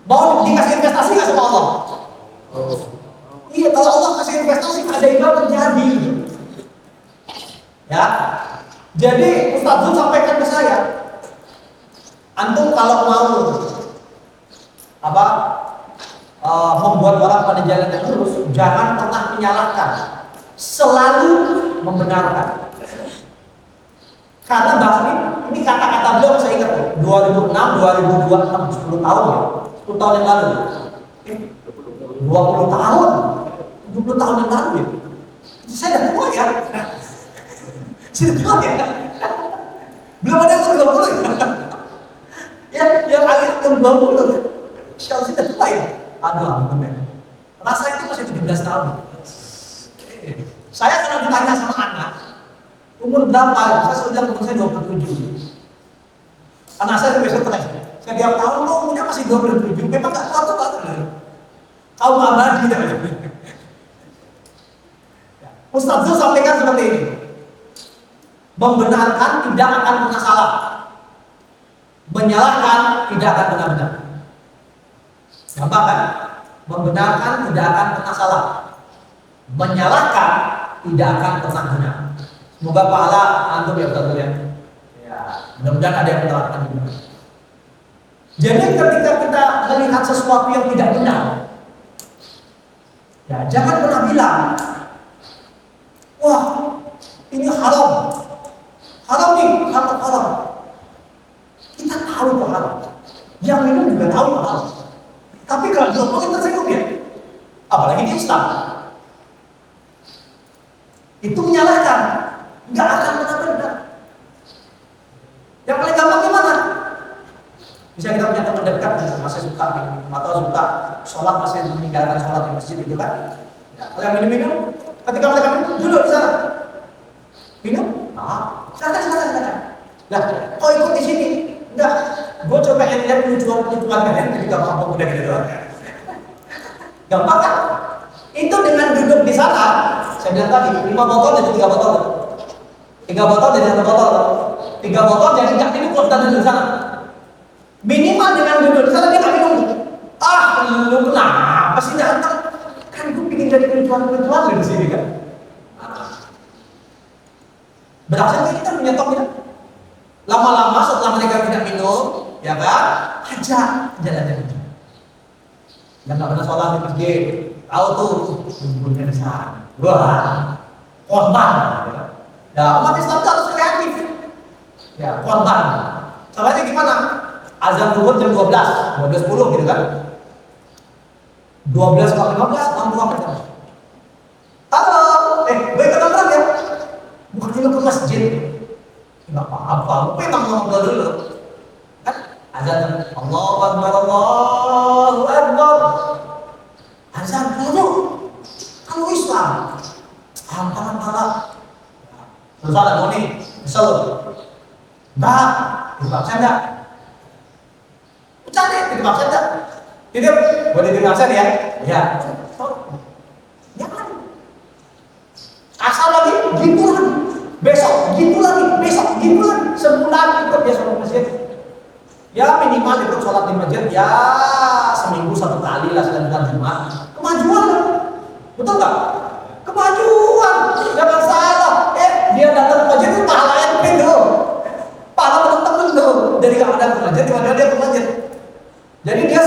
Mau dikasih investasi nggak sama Allah? Iya, kalau Allah kasih investasi, ada yang terjadi. Ya, jadi Ustaz Zul sampaikan ke saya, antum kalau mau membuat orang pada jalan yang lurus, jangan pernah menyalahkan, selalu membenarkan. Karena bahkan ini kata-kata beliau saya ingat 2006, 2026, 10 tahun ya, 10 tahun yang lalu, 20 tahun, 70 tahun yang lalu ya. Saya udah tua ya, saya tua ya, belum ada yang 20 ya, yang akhir tahun 20, kalau saya tua ya. Aduh, bener. Rasanya itu masih 17 tahun. Saya kalau ditanya sama anak, umur berapa? Saya sudah umur saya 27. Anak saya besok tanya, saya tiap tahun lo umurnya masih 27. Memang nggak tahu banget. Kaum abadi. Ustaz Zul sampaikan seperti ini. Membenarkan tidak akan pernah salah. Menyalahkan tidak akan pernah benar. Gampang kan? Membenarkan tidak akan pernah salah. Menyalahkan tidak akan pernah benar. Semoga pahala antum ya betul ya. Ya, mudah-mudahan ada yang menerapkan juga. Jadi ketika kita melihat sesuatu yang tidak benar, ya jangan pernah bilang, wah ini haram, haram nih, haram. Kita tahu itu haram, yang minum juga tahu itu haram. Tapi kalau diomongin tersinggung ya, apalagi di Islam, itu menyalahkan, nggak akan pernah benar. Yang paling gampang gimana? Bisa kita punya teman dekat masih suka minum atau suka sholat masih meninggalkan sholat di masjid itu kan? Ya, kalau yang minum, ketika mereka minum duduk di sana, minum, silakan. Nah, kok ikut di sini? Enggak, gue coba lihat lucuan kalian jadi gampang udah gitu doang. Gampang kan? Itu dengan duduk di sana, saya bilang tadi 5 botol jadi 3 botol, 3 botol jadi 1 botol, 3 botol jadi nggak minum kalau kita duduk di sana. Minimal dengan duduk di sana dia nggak minum. Lu kenapa sih datang? Kan gue bikin jadi kelucuan di sini kan. Berhasil kita menyetop ya. Lama-lama setelah mereka tidak minum, ya kan? Aja. Yang nggak pernah sholat di masjid, tahu tuh kumpulnya di sana. Wah, korban. Ya, umat Islam harus kreatif. Ya, korban. Caranya gimana? Azan zuhur jam 12:10 gitu kan? 12:15 nongkrong kan? Halo, gue ikut nongkrong ya? Bukan juga ke masjid. Nggak apa-apa, gue memang ngobrol dulu. Kan? Azan, Allahu Akbar, Allahu Akbar. Azan dulu. Kalau Islam, ampara. Susah lah nih, kesel. Enggak, dipaksa enggak? Cari, dipaksa enggak? Tidak, boleh dipaksa ya? Ya. Jangan. Asal lagi, gitu lagi. Besok, gitu lagi. Sebulan ikut dia sholat masjid. Ya minimal ikut sholat di masjid ya seminggu 1 kali lah selain Jumat. Kemajuan kan? Betul nggak? Kemajuan, jangan salah. Dia datang ke masjid itu pahala yang beda. Pahala teman-teman tuh dari nggak ada ke masjid, tiba-tiba dia ke masjid. Jadi dia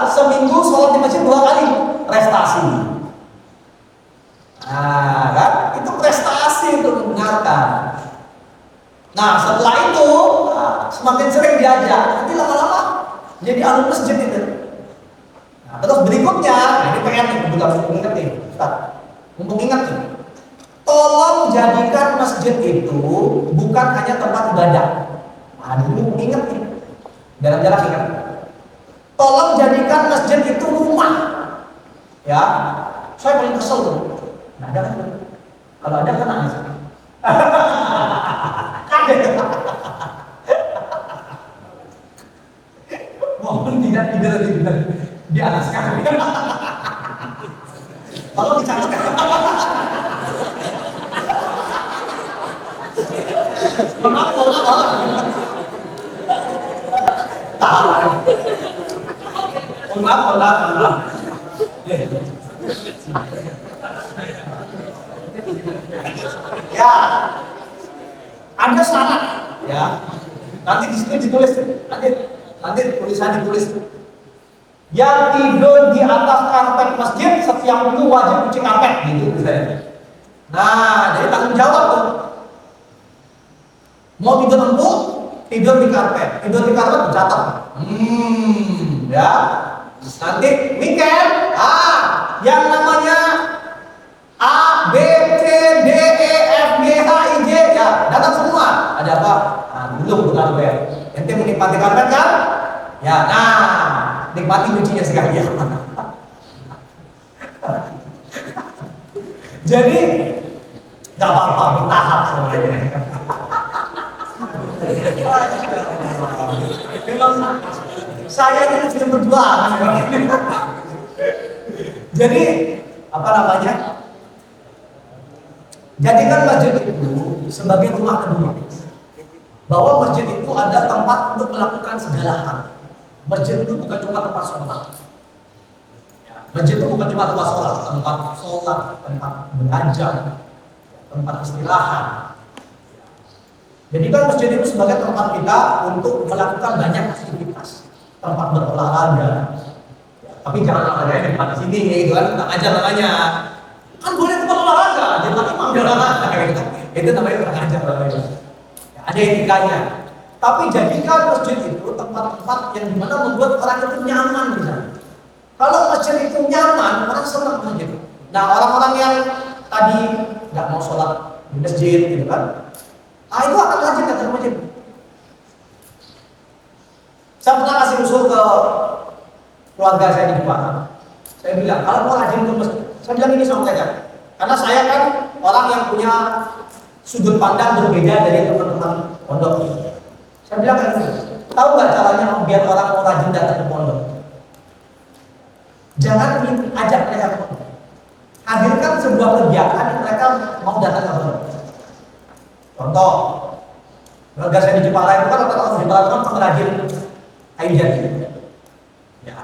seminggu sholat di masjid 2 kali, prestasi. Nah, kan? Itu prestasi untuk membenarkan. Nah, setelah itu semakin sering diajak, nanti lama-lama jadi ahli masjid itu. Nah, terus berikutnya, ini PR nih, mumpung ingat nih, Ustaz. Mumpung ingat nih. Tolong jadikan masjid itu bukan hanya tempat ibadah. Nah, dulu ingat nih. Jalan-jalan ingat. Tolong jadikan masjid itu rumah. Ya. Saya paling kesel tuh. Nah, ada kan? Kalau ada kan nangis. Mohon tidak tidur di atas kami. Kalau dicatat. Maaf. Ya, ada syarat ya. Nanti di sini ditulis, nanti tulisan ditulis. Yang tidur di atas karpet masjid setiap minggu wajib cuci karpet gitu misalnya. Nah, jadi tanggung jawab tuh. Mau tidur empuk, tidur di karpet dicatat. Ya. Nanti weekend, yang namanya A, B, C, D, E, F, G, H, I, J, ya datang semua. Ada apa? Belum bukan gue. Ente menikmati karpet kan? Ya, nikmati nyucinya sekalian. Jadi nggak apa-apa, bertahap semuanya. Memang saya ini sudah berjuang. Jadi apa namanya? Jadikan masjid itu sebagai rumah kedua. Bahwa masjid itu ada tempat untuk melakukan segala hal. Masjid itu bukan cuma tempat sholat. Masjid itu bukan cuma tempat sholat, tempat belajar, tempat istirahat. Jadi kan masjid itu sebagai tempat kita untuk melakukan banyak aktivitas, tempat berolahraga. Tapi jangan olahraga di tempat sini, gitu kan? Kita ajar namanya. Kan boleh tempat olahraga, jadi imam olahraga. Itu namanya kurang ajar. Ada etikanya. Tapi jadikan masjid itu tempat-tempat yang dimana membuat orang itu nyaman di sana. Kalau masjid itu nyaman, orang senang masjid. Nah, orang-orang yang tadi nggak mau sholat di masjid, gitu kan? Itu akan rajin datang ke masjid. Saya pernah kasih usul ke keluarga saya di Jepang. Saya bilang, kalau mau rajin ke masjid, saya bilang ini sama mereka. Karena saya kan orang yang punya sudut pandang berbeda dari teman-teman pondok. Saya bilang kayak gini, tahu nggak caranya biar orang mau rajin datang ke pondok? Jangan ajak mereka ke pondok. Hadirkan sebuah kegiatan yang mereka mau datang ke pondok. Contoh, keluarga saya di Jepara itu kan rata-rata di Jepara kan pengrajin kayu jati. Ya.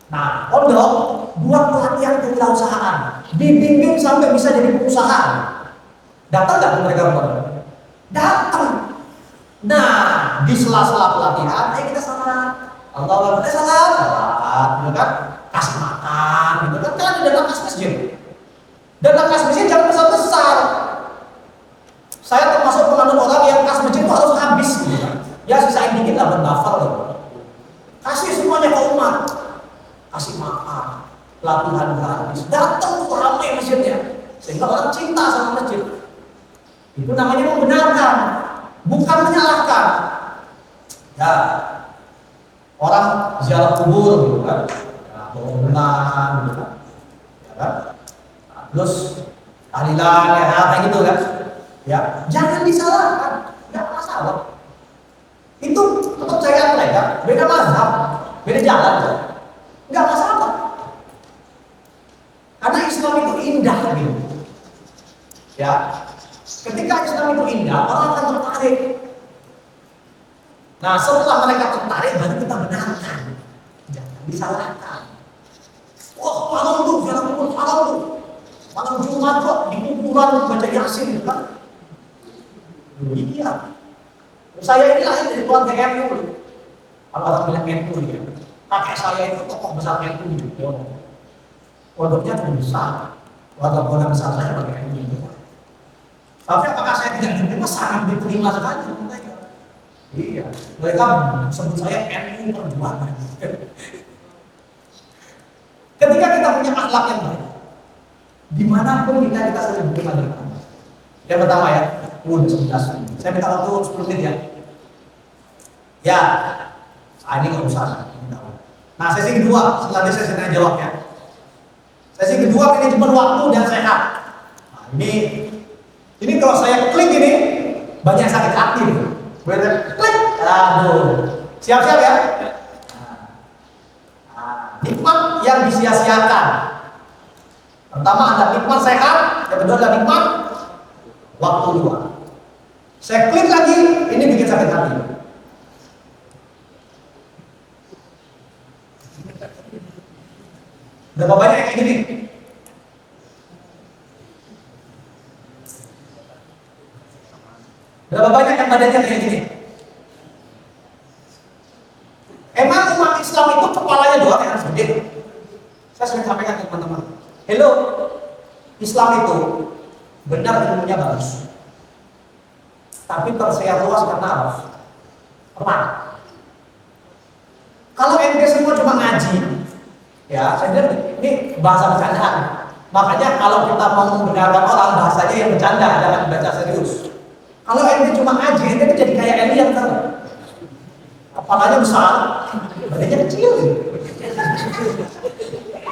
Nah, pondok buat pelatihan kewirausahaan, dibimbing sampai bisa jadi pengusaha. Datang nggak mereka ke pondok? Datang. Nah, di sela-sela pelatihan, ayo kita salat. Allah salat, gitu kan? Kasih makan, gitu kan? Kan ada kas masjid. Dan kas masjid jangan besar-besar. Saya termasuk penganut orang yang kas masjid itu harus habis, gitu kan? Ya sisain dikit lah bernafar, gitu. Kasih semuanya ke umat. Kasih makan, pelatihan gratis. Datang tuh ramai masjidnya, sehingga orang cinta sama masjid. Itu namanya membenarkan, bukan menyalahkan. Ya, orang ziarah kubur, gitu kan? Ya, bawa benar, gitu kan? Ya kan? Nah, terus tahlilan, ya kayak gitu kan? Ya, jangan disalahkan, nggak masalah. Itu kepercayaan mereka, beda mazhab, beda jalan, nggak masalah. Karena Islam itu indah, gitu. Ya. Ketika Islam itu indah, orang akan tertarik. Nah, setelah mereka tertarik, baru kita benarkan. Jangan disalahkan. Wah, malam tuh, malam Jumat kok di kuburan baca Yasin, kan? Iya. Saya ini lahir dari keluarga NU. Kalau orang bilang NU, ya. Kakek saya itu tokoh besar NU di Jogja. Pondoknya besar. Keluarga besar saya pakai NU. Tapi apakah saya tidak diterima? Sangat diterima sekali mereka. Iya, mereka sebut saya NU perjuangan. Ketika kita punya akhlak yang baik, dimanapun kita sering berterima kasih. Yang pertama ya, udah 11. Saya minta waktu 10 menit ya. Ya, ini nggak usah. Nah, sesi kedua, setelah sesi tanya jawab ya. Sesi kedua manajemen waktu dan sehat. Nah, ini kalau saya klik ini banyak sakit hati. Klik, aduh, siap-siap ya. Nikmat yang disia-siakan. Pertama ada nikmat sehat, yang kedua ada nikmat waktu luang. Saya klik lagi, ini bikin sakit hati. Berapa banyak yang kayak gini? Berapa banyak yang badannya kayak gini? Emang umat Islam itu kepalanya doang yang harus gede? Saya sering sampaikan ke teman-teman. Hello, Islam itu benar ilmunya bagus, tapi tersebar luas karena apa? Perang. Kalau ente semua cuma ngaji, ya saya bilang ini bahasa bercandaan. Makanya kalau kita mau membenarkan orang, bahasanya yang bercanda, jangan baca serius. Kalau ente cuma ngaji, ente jadi kayak alien kan? Kepalanya besar, badannya kecil.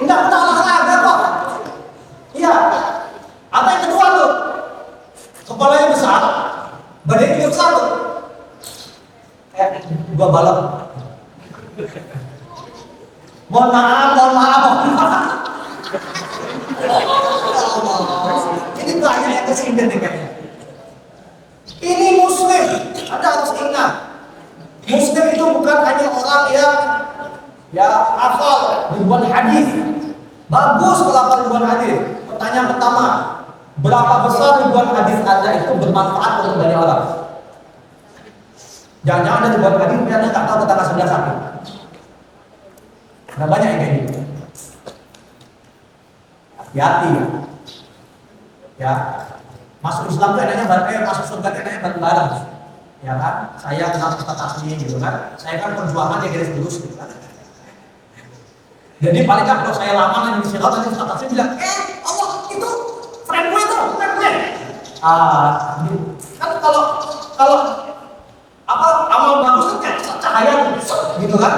Enggak pernah olahraga kok. Iya. Apa yang kedua tuh? Kepalanya besar, badannya juga besar tuh. Kayak gua balap. Mohon maaf. Ini banyak yang presiden nih kayaknya. Ini muslim, Anda harus ingat. Muslim itu bukan hanya orang yang hafal ribuan hadis. Bagus kalau hafal ribuan hadis. Pertanyaan pertama, berapa besar ribuan hadis Anda itu bermanfaat untuk banyak orang? Jangan-jangan Anda ribuan hadis, Anda nggak tahu tentang sebelah sapi. Ada banyak yang kayak gitu. Hati-hati ya. Masuk Islam itu enaknya masuk surga itu enaknya bareng-bareng. Ya kan? Saya kenal Ustaz Asmi gitu kan. Saya kan perjuangan ya garis lurus gitu kan. Jadi paling kan kalau saya lama di sirat nanti Ustaz Asmi bilang, Allah itu friend gue itu, friend gue. Kan kalau amal bagus kan kayak cahaya gitu kan.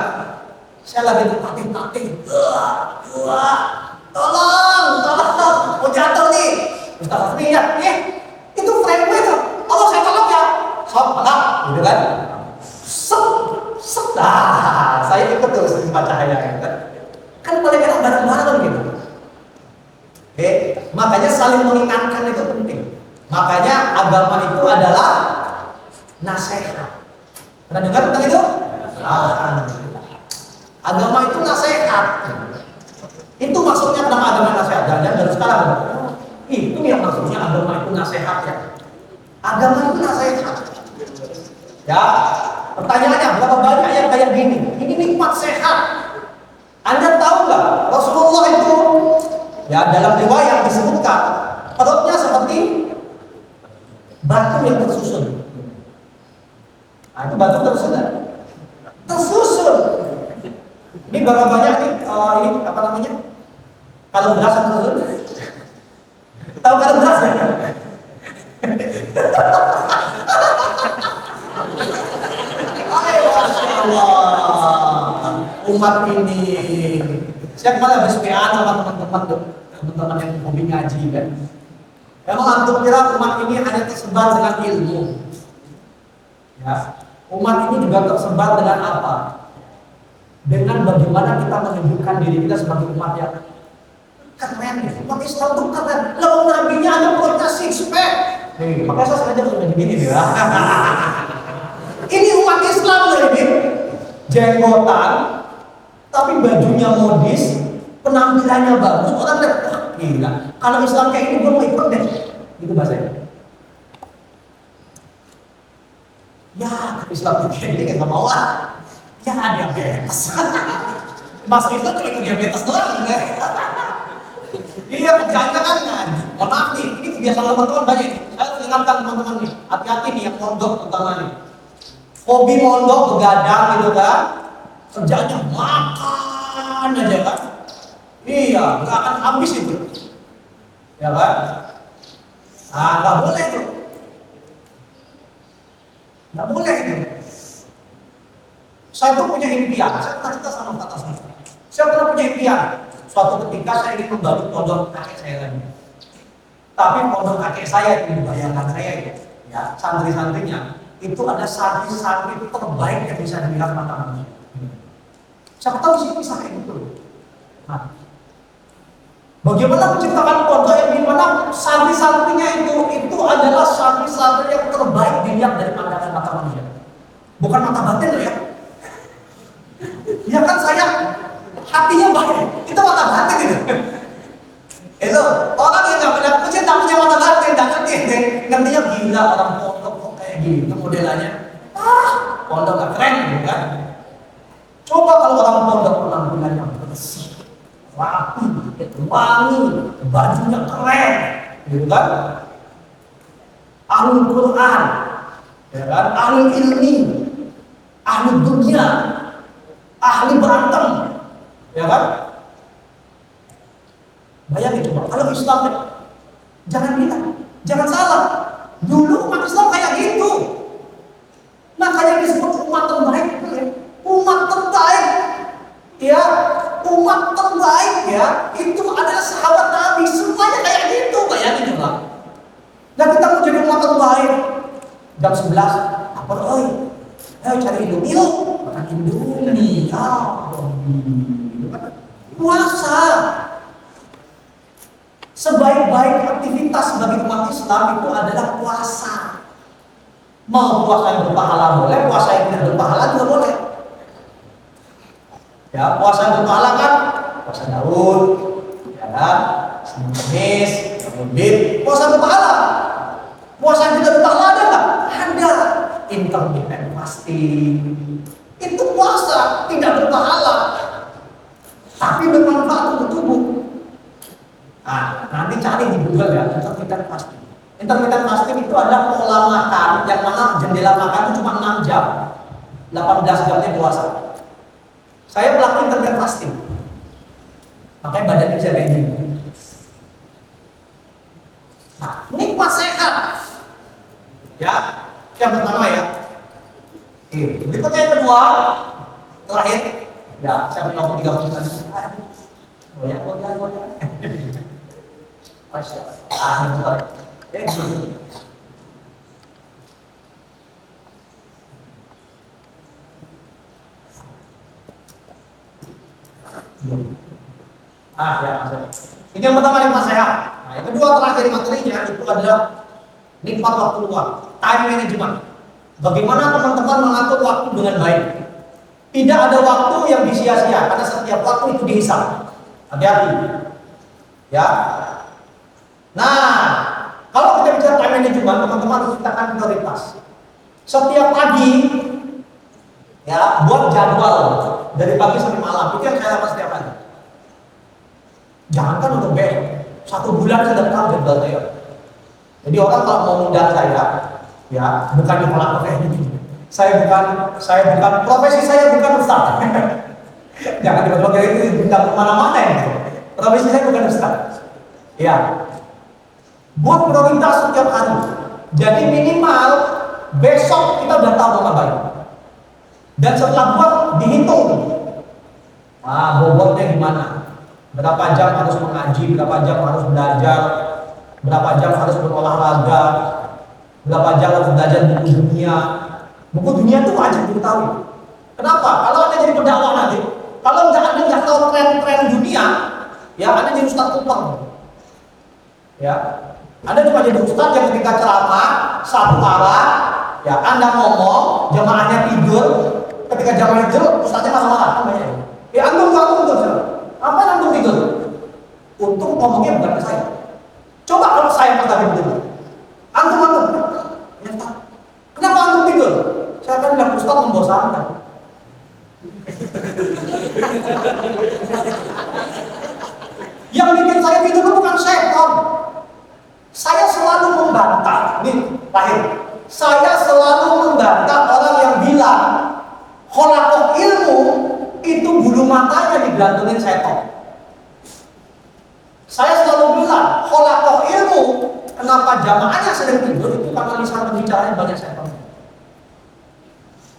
Saya lagi tatih. Tolong, mau jatuh nih. Ustaz Asmi ya, itu friend gue tuh. Allah saya tolong ya. Sob, malah, gitu kan? Saya ikut tuh baca cahaya gitu kan paling enak bareng-bareng gitu. Makanya saling mengingatkan itu penting. Makanya agama itu adalah nasihat. Pernah dengar tentang itu? Agama itu nasihat. Itu maksudnya nama agama nasihat. Jangan dari sekarang. Itu yang maksudnya agama itu nasihat ya. Agama itu nasihat. Ya, pertanyaannya berapa banyak yang kayak gini? Ini nikmat sehat. Anda tahu nggak? Rasulullah itu ya dalam riwayat disebutkan perutnya seperti batu yang tersusun. Nah, itu batu tersusun. Tersusun. Ini berapa banyak nih? Ini apa namanya? Kalau beras tersusun. Tahu kalau beras ya? Umat ini, saya kemarin habis PA sama teman-teman yang hobi ngaji kan. Emang antum kira umat ini hanya tersebar dengan ilmu? Ya, umat ini juga tersebar dengan apa? Dengan bagaimana kita menunjukkan diri kita sebagai umat yang keren. Umat Islam itu keren. Lalu nabinya ada perutnya six pack. Makanya saya sengaja harus begini ya. Ini umat Islam loh ini, jenggotan, tapi bajunya modis, penampilannya bagus, orang lihat, wah gila. Kalau Islam kayak ini gue mau ikut deh, gitu bahasanya. Ya, Islam kayak ini nggak mau lah. Ya diabetes. Mas itu cuma ikut diabetes doang, ya. Iya, jangan kan. Mohon maaf nih, ini kebiasaan teman-teman banyak. Saya harus ingatkan teman-teman nih, hati-hati nih yang mondok terutama nih. Hobi mondok begadang gitu kan, kerjanya makan aja kan. Iya, nggak akan habis itu, ya kan? Nah, nggak boleh itu, nggak boleh itu. Saya tuh punya impian, saya pernah cerita sama Ustaz Asmi. Saya pernah punya impian, suatu ketika saya ingin membangun pondok kakek saya lagi. Tapi pondok kakek saya itu dibayangkan saya ya santri-santrinya itu ada santri-santri terbaik yang bisa dilihat mata manusia. Siapa tahu sih bisa kayak gitu. Nah, bagaimana menciptakan pondok yang dimana santri-santrinya itu adalah santri-santri yang terbaik dilihat dari pandangan mata manusia, bukan mata batin loh ya. Ya kan saya hatinya baik, itu mata batin gitu. Itu orang yang nggak pernah punya tak punya mata batin, nggak ngertinya gila orang pondok kok kayak gitu modelannya. Pondok nggak keren gitu kan? Coba kalau orang pondok penampilannya bersih, rapi, wangi, bajunya keren, gitu kan? Ahlul Quran, ya kan? Ahlul ilmi, ahlul dunia, ahli berantem, ya kan? Bayangin coba, kalau Islam jangan bilang, jangan salah. Dulu umat Islam kayak gitu. Makanya disebut umat terbaik, umat terbaik, ya, umat terbaik ya. Itu adalah sahabat Nabi, semuanya kayak gitu. Bayangin coba. Nah kita mau jadi umat terbaik. Jam 11, apa oi? Ayo cari Indomie yuk, makan Indomie, ya, puasa. Sebaik-baik aktivitas bagi umat Islam itu adalah puasa. Mau puasa yang berpahala boleh, puasa yang tidak berpahala juga boleh. Ya, puasa yang berpahala kan puasa Daud, ya kan, Senin Kamis, Kemudian puasa berpahala. Puasa yang tidak berpahala ada nggak? Ada. Intermittent fasting itu puasa tidak berpahala, tapi bermanfaat untuk tubuh. Nah, nanti cari di Google ya, intermittent fasting. Intermittent fasting itu adalah pola makan yang mana jendela makan itu cuma 6 jam, 18 jamnya puasa. Saya melakukan intermittent fasting, makanya badannya bisa kayak gini. Nah, nikmat sehat. Ya, yang pertama ya. Berikutnya yang kedua, terakhir. Ya, saya mau 30 menit. Goyang. Masya Allah. Ini yang pertama nikmat sehat. Nah, yang kedua terakhir materinya itu adalah nikmat waktu luang, time management. Bagaimana teman-teman mengatur waktu dengan baik. Tidak ada waktu yang disia-sia karena setiap waktu itu dihisap. Hati-hati. Ya. Nah, kalau kita bicara time management, teman-teman harus letakkan prioritas. Setiap pagi, ya, buat jadwal dari pagi sampai malam. Itu yang saya lakukan setiap pagi. Jangankan untuk besok, 1 bulan saya sudah tahu jadwal saya. Jadi orang kalau mau undang saya, ya, bukan di malam kayak gini. Saya bukan profesi saya bukan ustaz. Jangan tiba-tiba kayak itu bintang kemana-mana ya. Profesi saya bukan ustaz. Ya. Buat prioritas setiap hari. Jadi minimal besok kita udah tahu nama baik. Dan setelah buat dihitung. Nah, bobotnya gimana? Berapa jam harus mengaji, berapa jam harus belajar, berapa jam harus berolahraga, berapa jam harus belajar buku dunia. Buku dunia itu wajib diketahui. Kenapa? Kalau Anda jadi pendakwah nanti, kalau Anda nggak tahu tren-tren dunia, ya Anda jadi ustaz kupang. Ya, Anda cuma jadi ustaz yang ketika ceramah satu arah, ya Anda ngomong, jamaahnya tidur, ketika jamaahnya tidur, ustaznya marah-marah, namanya. Ya antum tidur. Apa antum tidur? Untung ngomongnya bukan ke saya. Coba kalau saya pas tadi tidur, antum. Ya, kenapa antum tidur? Saya kan bilang ustaz membosankan. Yang bikin saya tidur itu bukan setan. Saya selalu membantah. Nih, lahir. Saya selalu membantah orang yang bilang kholaqah ilmu itu bulu matanya digantungin setan. Saya selalu bilang kholaqah ilmu, kenapa jamaahnya sedang tidur itu karena lisan pembicaranya banyak setan.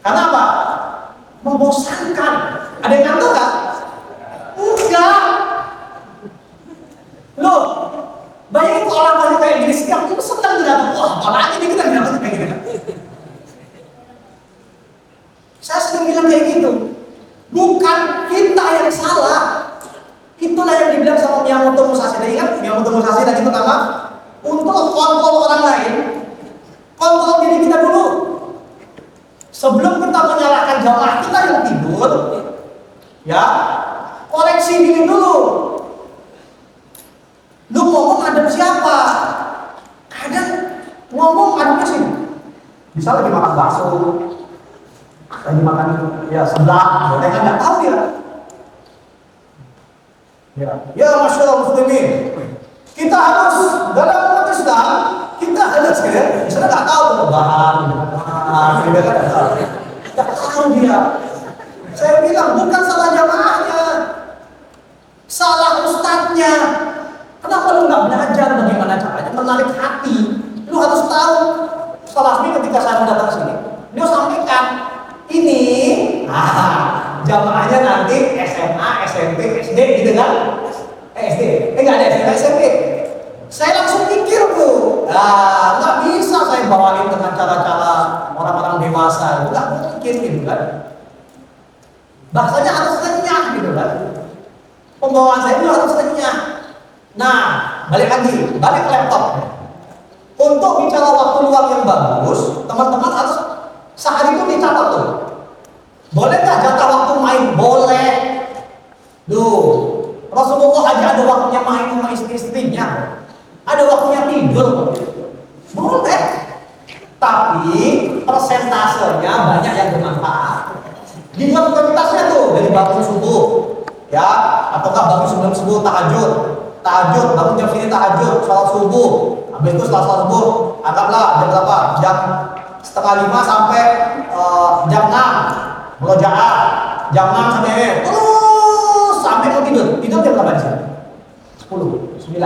Karena apa? Membosankan. Ada yang ngantuk kan? Enggak. Loh, bayangin kalau orang banyak kayak gini setiap itu senang tidak? Wah, apalagi nih kita nggak kayak gini. Saya sering bilang kayak gitu. Bukan kita yang salah. Itulah yang dibilang sama Miyamoto Musashi. Ingat Miyamoto Musashi tadi pertama, untuk kontrol orang lain, kontrol diri kita dulu. Sebelum kita menyalahkan jamaah kita yang tidur, ya, koreksi diri dulu. Lu ngomong adab siapa? Kadang ngomong adabnya sih. Bisa lagi makan bakso, lagi makan ya seblak, mereka nggak tahu ya. Ya Masya Allah muslimin, kita harus dalam umat Islam, kita harus ya, misalnya nggak tahu bahan, nggak tahu dia. Saya bilang bukan salah jamaahnya, salah ustadznya. Kenapa lu nggak belajar bagaimana caranya menarik hati? Lu harus tahu. Setelah ini ketika saya datang sini, dia sampaikan ini, jamaahnya nanti SMA, SMP, SD gitu kan? SD, nggak ada SMA, SMP. Saya langsung pikir tuh, nggak bisa saya bawain dengan cara-cara orang-orang dewasa, nggak mungkin gitu kan? Bahasanya harus renyah gitu kan? Pembawaan saya itu harus renyah. Nah, balik ke laptop. Untuk bicara waktu luang yang bagus, teman-teman harus sehari itu dicatat tuh. Boleh nggak jatah waktu main? Boleh. Duh, Rasulullah aja ada waktunya main sama istri-istrinya. Ada waktunya tidur. Boleh. Tapi persentasenya banyak yang bermanfaat. Dibuat prioritasnya tuh dari bangun subuh, ya, atau nggak bangun sebelum subuh tahajud, bangun jam sini tahajud, sholat subuh, habis itu setelah sholat subuh, anggaplah jam berapa? Jam setengah 5 sampai jam 6 murojaah, jam 6 sampai terus sampai mau tidur jam berapa sih? 10, 9.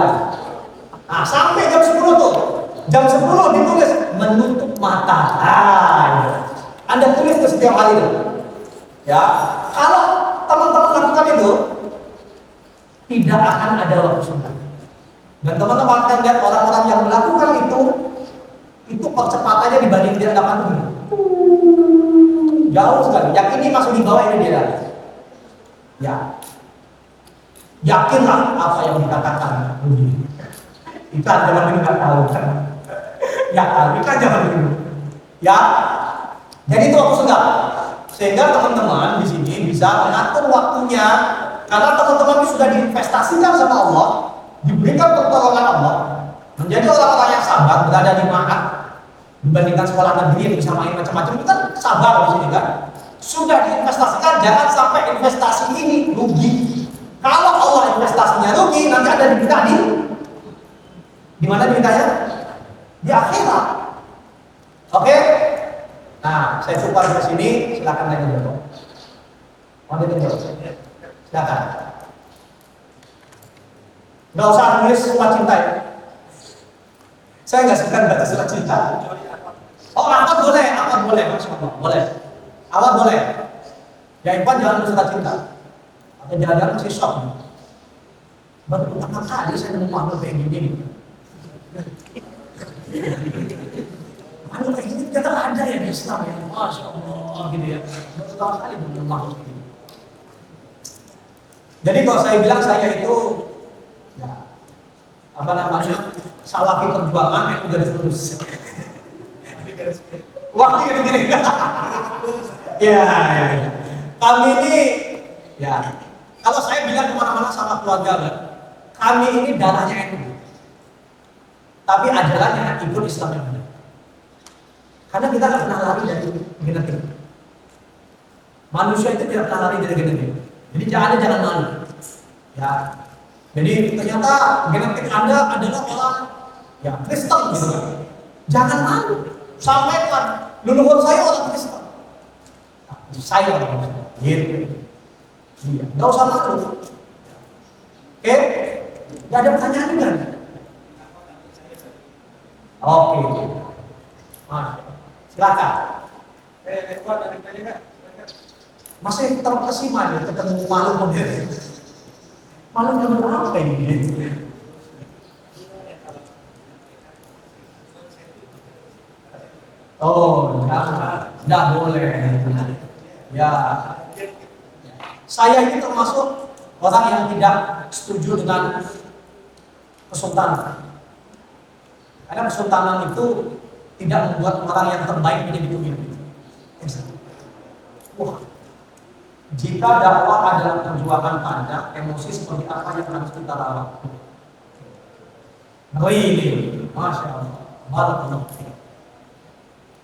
Nah, sampai jam 10 tuh. Jam 10 ditulis menutup mata. Anda tulis ke setiap hari itu. Ya, kalau teman-teman lakukan itu, tidak akan ada waktu senggang. Dan teman-teman akan lihat orang-orang yang melakukan itu percepatannya dibanding dia dapat begini. Jauh sekali. Yang ini masuk di bawah ini dia. Ya, yakinlah apa yang dikatakan. Kita jangan nggak tahu kan? Ya, kita jangan dulu. Ya, jadi itu waktu senggang. Sehingga teman-teman di sini bisa mengatur waktunya, karena teman-teman sudah diinvestasikan sama Allah, diberikan pertolongan Allah, menjadi orang-orang yang sabar, berada di ma'had dibandingkan sekolah negeri yang bisa main macam-macam. Itu kan sabar di sini kan. Sudah diinvestasikan, jangan sampai investasi ini rugi. Kalau Allah investasinya rugi, nanti ada diminta di mana dimintanya? Di akhirat. Oke? Nah, saya support ke sini, silakan lagi dulu. Mau ditutup? Silakan. Nggak usah nulis surat cinta ya. Saya nggak suka baca surat cinta. Oh, awat boleh, Masya Allah, boleh. Awat boleh. Ya, Ipan jangan nulis surat cinta. Atau jangan masih shock. Baru pertama kali saya nemu makhluk kayak gini. Makhluk kayak gini ternyata ada ya di Islam ya, Masya Allah gitu ya. Pertama kali nemu makhluk kayak gini. Jadi kalau saya bilang saya itu ya, apa namanya, salafi perjuangan yang garis lurus. Waktu gini. Ya. Kami ini ya, kalau saya bilang kemana-mana sama keluarga kan, kami ini darahnya NU. Tapi ajarannya ikut Islam yang benar. Karena kita tidak pernah lari dari genetik. Manusia itu tidak pernah lari dari genetik. Jadi jangan malu. Ya. Jadi ternyata genetik Anda adalah orang ya Kristen gitu kan. Jangan malu. Sampaikan leluhur saya orang Kristen. Nah, saya orang Kristen. Gitu. Iya. Nggak usah malu. Oke? Nggak ada pertanyaan kan? Oke. Mas, silakan. Masih terkesima ya ketemu malu modern. Malu yang apa ini? Oh, enggak boleh. Ya. Saya ini termasuk orang yang tidak setuju dengan kesultanan. Karena kesultanan itu tidak membuat orang yang terbaik menjadi pemimpin. Wah, jika dakwah adalah perjuangan panjang, emosi seperti apa yang harus kita rawat? Ini, Masya Allah, barakallahu.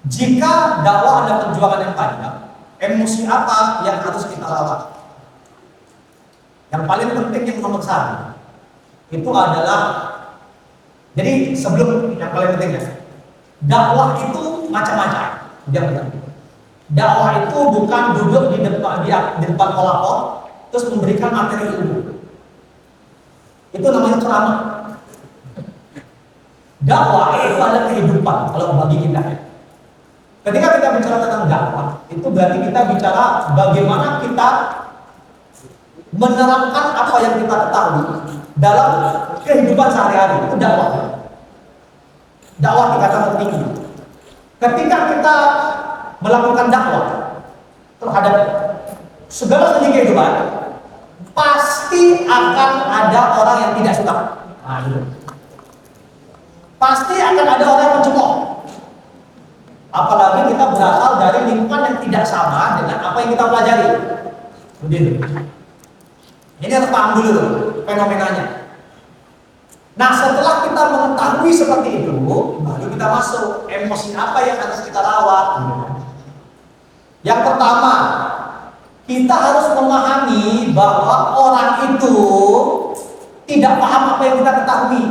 Jika dakwah adalah perjuangan yang panjang, emosi apa yang harus kita rawat? Yang paling penting yang nomor satu itu adalah, jadi sebelum yang paling pentingnya, dakwah itu macam-macam. Jangan. Dakwah itu bukan duduk di depan kolakor terus memberikan materi ilmu. Itu namanya ceramah. Dakwah itu adalah kehidupan kalau bagi kita. Ketika kita bicara tentang dakwah, itu berarti kita bicara bagaimana kita menerapkan apa yang kita ketahui dalam kehidupan sehari-hari. Itu dakwah. Dakwah dikatakan tertinggi. Ketika kita melakukan dakwah terhadap segala segi kehidupan, pasti akan ada orang yang tidak suka. Nah, itu. Pasti akan ada orang yang mencemooh. Apalagi kita berasal dari lingkungan yang tidak sama dengan apa yang kita pelajari. Begitu. Ini harus paham dulu loh, fenomenanya. Nah, setelah kita mengetahui seperti itu, baru kita masuk emosi apa yang harus kita rawat. Yang pertama, kita harus memahami bahwa orang itu tidak paham apa yang kita ketahui.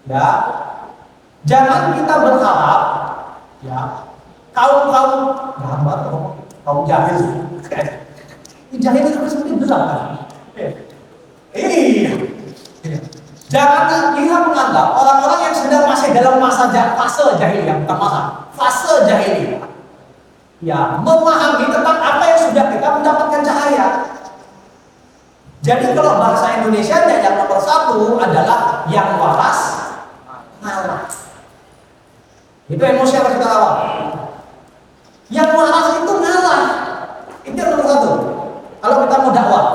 Ya, jangan kita berharap, ya, kaum jahil, jahil itu seperti berat kan? Iya. Jangan kita menganggap orang-orang yang sedang masih dalam fase jahiliyah, bukan fase jahiliyah, ya, memahami tentang apa yang sudah kita mendapatkan cahaya. Jadi kalau bahasa Indonesia yang nomor satu adalah yang waras ngalah. Itu emosi yang harus kita rawat. Yang waras itu ngalah. Itu yang nomor satu. Kalau kita mau dakwah,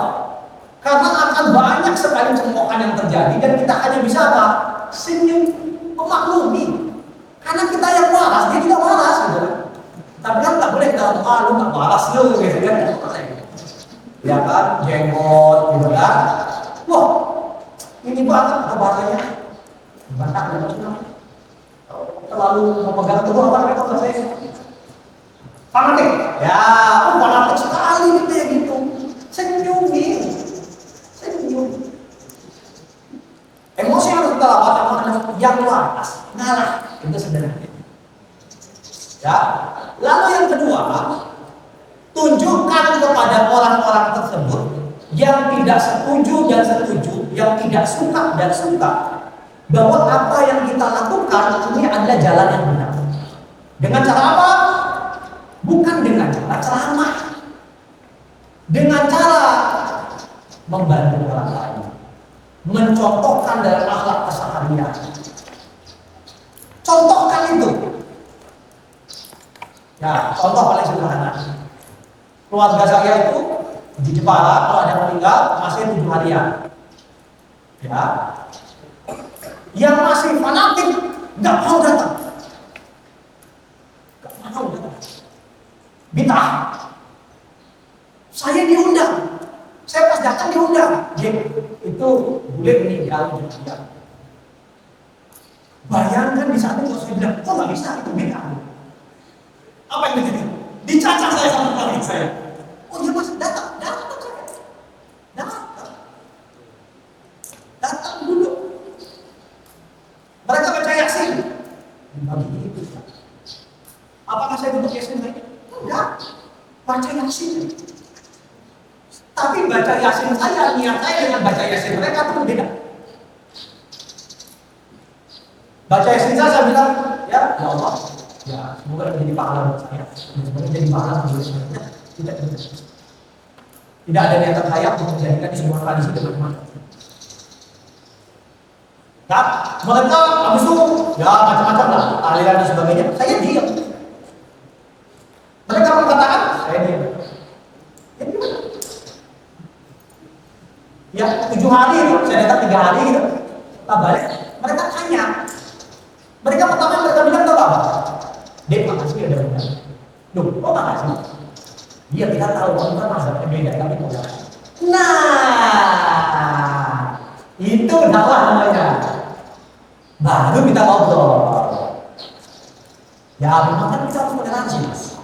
karena akan banyak sekali cemoohan yang terjadi dan kita hanya bisa apa? Senyum, memaklumi. Karena kita yang waras, dia tidak waras gitu kan. Tapi kan nggak boleh kita lu nggak waras lu gitu kan. Ya kan, jenggot gitu kan. Wah, ini banget bahasanya. Bantak terlalu memegang teguh apa namanya kalau saya fanatik. Ya, fanatik sekali gitu ya gitu. Senyumin. Emosi yang harus kita rawat yang waras, ngalah, itu sebenarnya. Ya. Lalu yang kedua, tunjukkan kepada orang-orang tersebut yang tidak setuju dan setuju, yang tidak suka dan suka, bahwa apa yang kita lakukan ini adalah jalan yang benar. Dengan cara apa? Bukan dengan cara ceramah, dengan cara membantu orang lain, mencontohkan dalam akhlak keseharian. Contohkan itu. Ya, contoh paling sederhana. Keluarga saya itu di Jepara, kalau ada yang meninggal masih 7 harian. Ya, yang masih fanatik nggak mau datang, nggak mau datang. Bid'ah. Saya diundang. Saya pas datang diundang, itu boleh meninggal juga. Bayangkan di saat itu saya bilang, kok nggak bisa, itu beda. Apa yang terjadi? Dicacah saya sama keluarga saya. Oh iya mas, datang saya. Datang dulu. Mereka baca Yasin. Apakah saya duduk Yasin lagi? Enggak. Baca Yasin. Tapi baca Yasin saya, niat saya dengan baca Yasin mereka itu berbeda. Baca Yasin saya bilang, ya Allah, ya semoga menjadi pahala buat saya. Semoga menjadi pahala buat saya. Tidak ada niatan saya untuk menjadikan di sebuah tradisi dengan teman. Nah, mereka habis itu, ya macam-macam lah, aliran dan sebagainya. Saya diam. Mereka mengatakan, saya diam. Ya gimana? Ya 7 hari itu, saya datang 3 hari gitu, kita balik, mereka tanya. Mereka pertama mereka bilang tahu apa? Dek, makasih ya udah benar. Duh, kok makasih? Iya kita tahu, kan mazhabnya beda, tapi mau. Nah, itu dakwah namanya. Baru kita ngobrol. Ya memang kan kita harus toleransi, mas.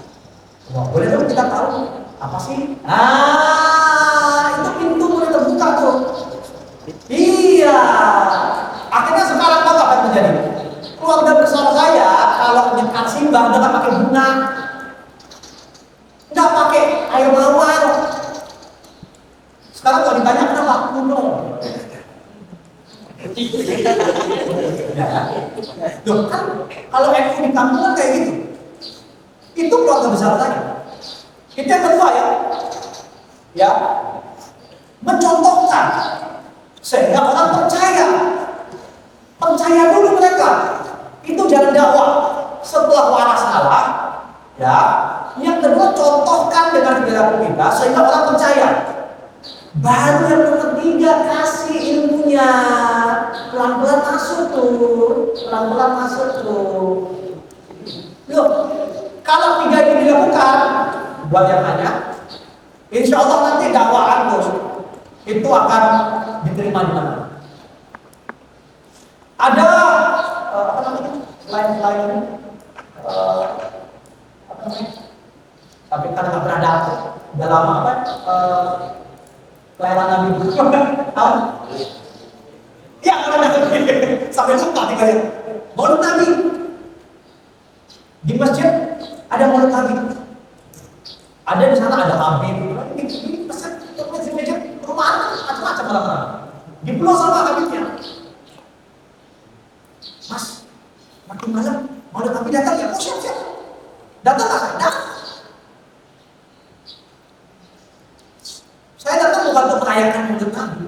Wah, boleh dong kita tahu apa sih? Itu pintu mulai terbuka tuh. Iya. Akhirnya sekarang apa yang terjadi? Keluarga besar saya kalau nyekat simbang nggak pakai bunga, nggak pakai air mawar. Sekarang kalau ditanya kenapa kuno? Ya, loh kan kalau NU di kampung kan kayak gitu. Itu keluarga besar saya. Itu yang kedua ya, mencontohkan sehingga orang percaya dulu mereka. Itu jalan dakwah. Setelah waras salah, ya. Yang kedua contohkan dengan perilaku kita sehingga orang percaya. Baru yang nomor 3 kasih ilmunya, pelan-pelan masuk masuk tuh, pelan-pelan masuk tuh. Loh, kalau 3 ini dilakukan, buat yang tanya, insya Allah nanti dakwaan tuh itu akan diterima di mana? Ada apa namanya? Selain ini, apa namanya? Tapi karena nggak pernah dapet, udah lama apa? Pelayanan Nabi tahu? Ya, pernah dapet. Sampai lupa tiga ya. Maulid Nabi di masjid ada Maulid Nabi. Ada di sana ada Habib. Ini pesan untuk meja rumah macam-macam orang. Di pulau sama Habibnya. Mas, makin malam Maulid Nabi datang ya? Oh siap. Datang nggak saya? Datang. Saya datang bukan untuk merayakan Maulid Nabi.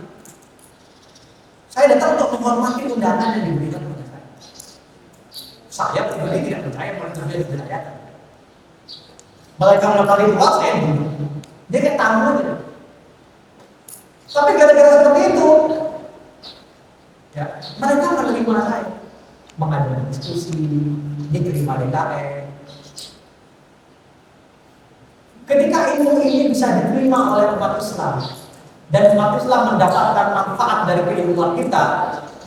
Saya datang untuk menghormati undangan yang diberikan kepada saya. Saya pribadi tidak percaya Maulid Nabi yang dirayakan. Mereka mendapati luas saya dulu. Dia kayak tamu aja. Tapi gara-gara seperti itu, ya mereka menerima saya, mengadakan diskusi, diterima DKM. Ketika ilmu ini bisa diterima oleh umat Islam dan umat Islam mendapatkan manfaat dari keilmuan kita,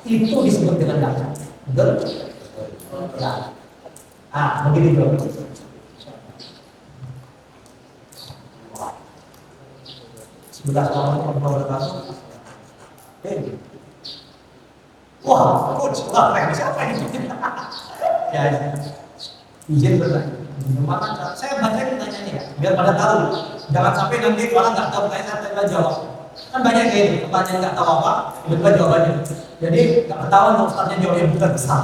itu disebut dengan dakwah. Betul? Ya. Begitu bro. Sebelah orang wabarakatuh. Wah, coach, siapa ini? Ya, izin bertanya. Saya baca pertanyaannya ya, biar pada tahu. Jangan sampai nanti orang nggak tahu kayak saya jawab. Kan banyak kayak itu, pertanyaan nggak tahu apa, tiba-tiba jawabannya. Jadi nggak ketahuan kalau ustaznya jawabnya bukan besar.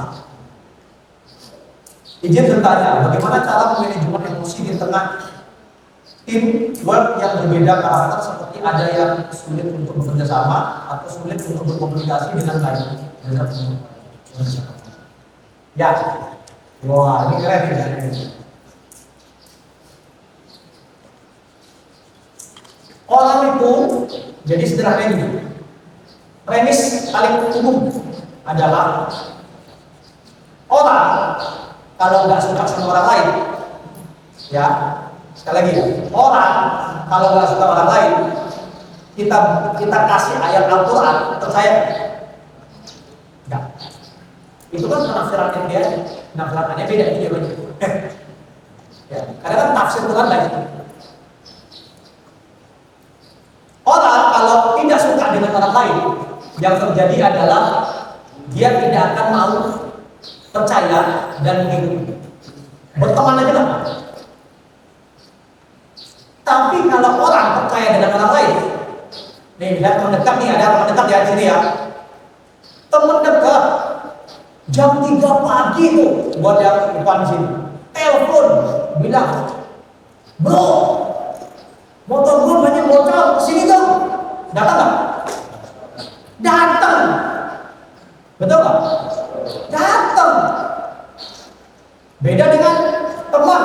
Izin bertanya, bagaimana cara manajemen emosi di tengah tim work yang berbeda karakter, seperti ada yang sulit untuk bekerja sama atau sulit untuk berkomunikasi dengan baik. Ya, wah ini keren ya. Orang itu jadi sederhana ini. Premis paling umum adalah orang kalau nggak suka sama orang lain, ya sekali lagi ya, orang kalau nggak suka orang lain, kita kasih ayat Al-Quran, percaya? Enggak. Itu kan penafsirannya dia, penafsirannya beda itu dia banyak. Ya, karena kan tafsir Quran banyak. Orang kalau tidak suka dengan orang lain, yang terjadi adalah dia tidak akan mau percaya dan mengikuti. Berteman aja lah. Tapi kalau orang percaya dengan orang lain, nih lihat teman dekat nih, ada teman dekat di sini ya. Teman dekat jam 3 pagi tuh buat yang depan sini. Telepon bilang, "Bro, motor gue banyak bocor, kesini dong." Datang nggak? Datang. Betul nggak? Datang. Beda dengan teman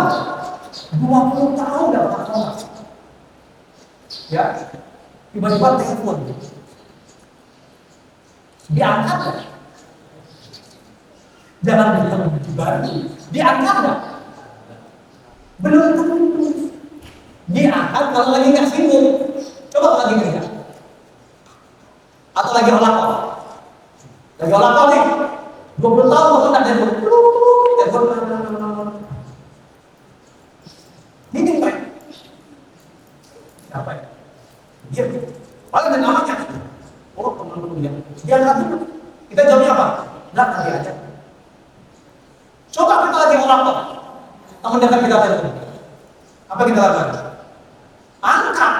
20 tahun nggak pernah. Ya, tiba-tiba telepon. Diangkat nggak? Jangan bilang baru. Diangkat nggak? Belum tentu. Diangkat kalau lagi nggak sibuk. Coba lagi kerja. Atau lagi olah kok. Lagi olah kok nih. 20 tahun kok nggak telepon. Telepon. Ini Pak. Apa ya? Dia paling ada namanya. Oh, teman-teman dia. Dia nggak dulu. Kita jawabnya apa? Nggak nanti aja. Coba kita lagi olah kok. Teman dekat kita telepon. Apa kita lakukan? Angkat.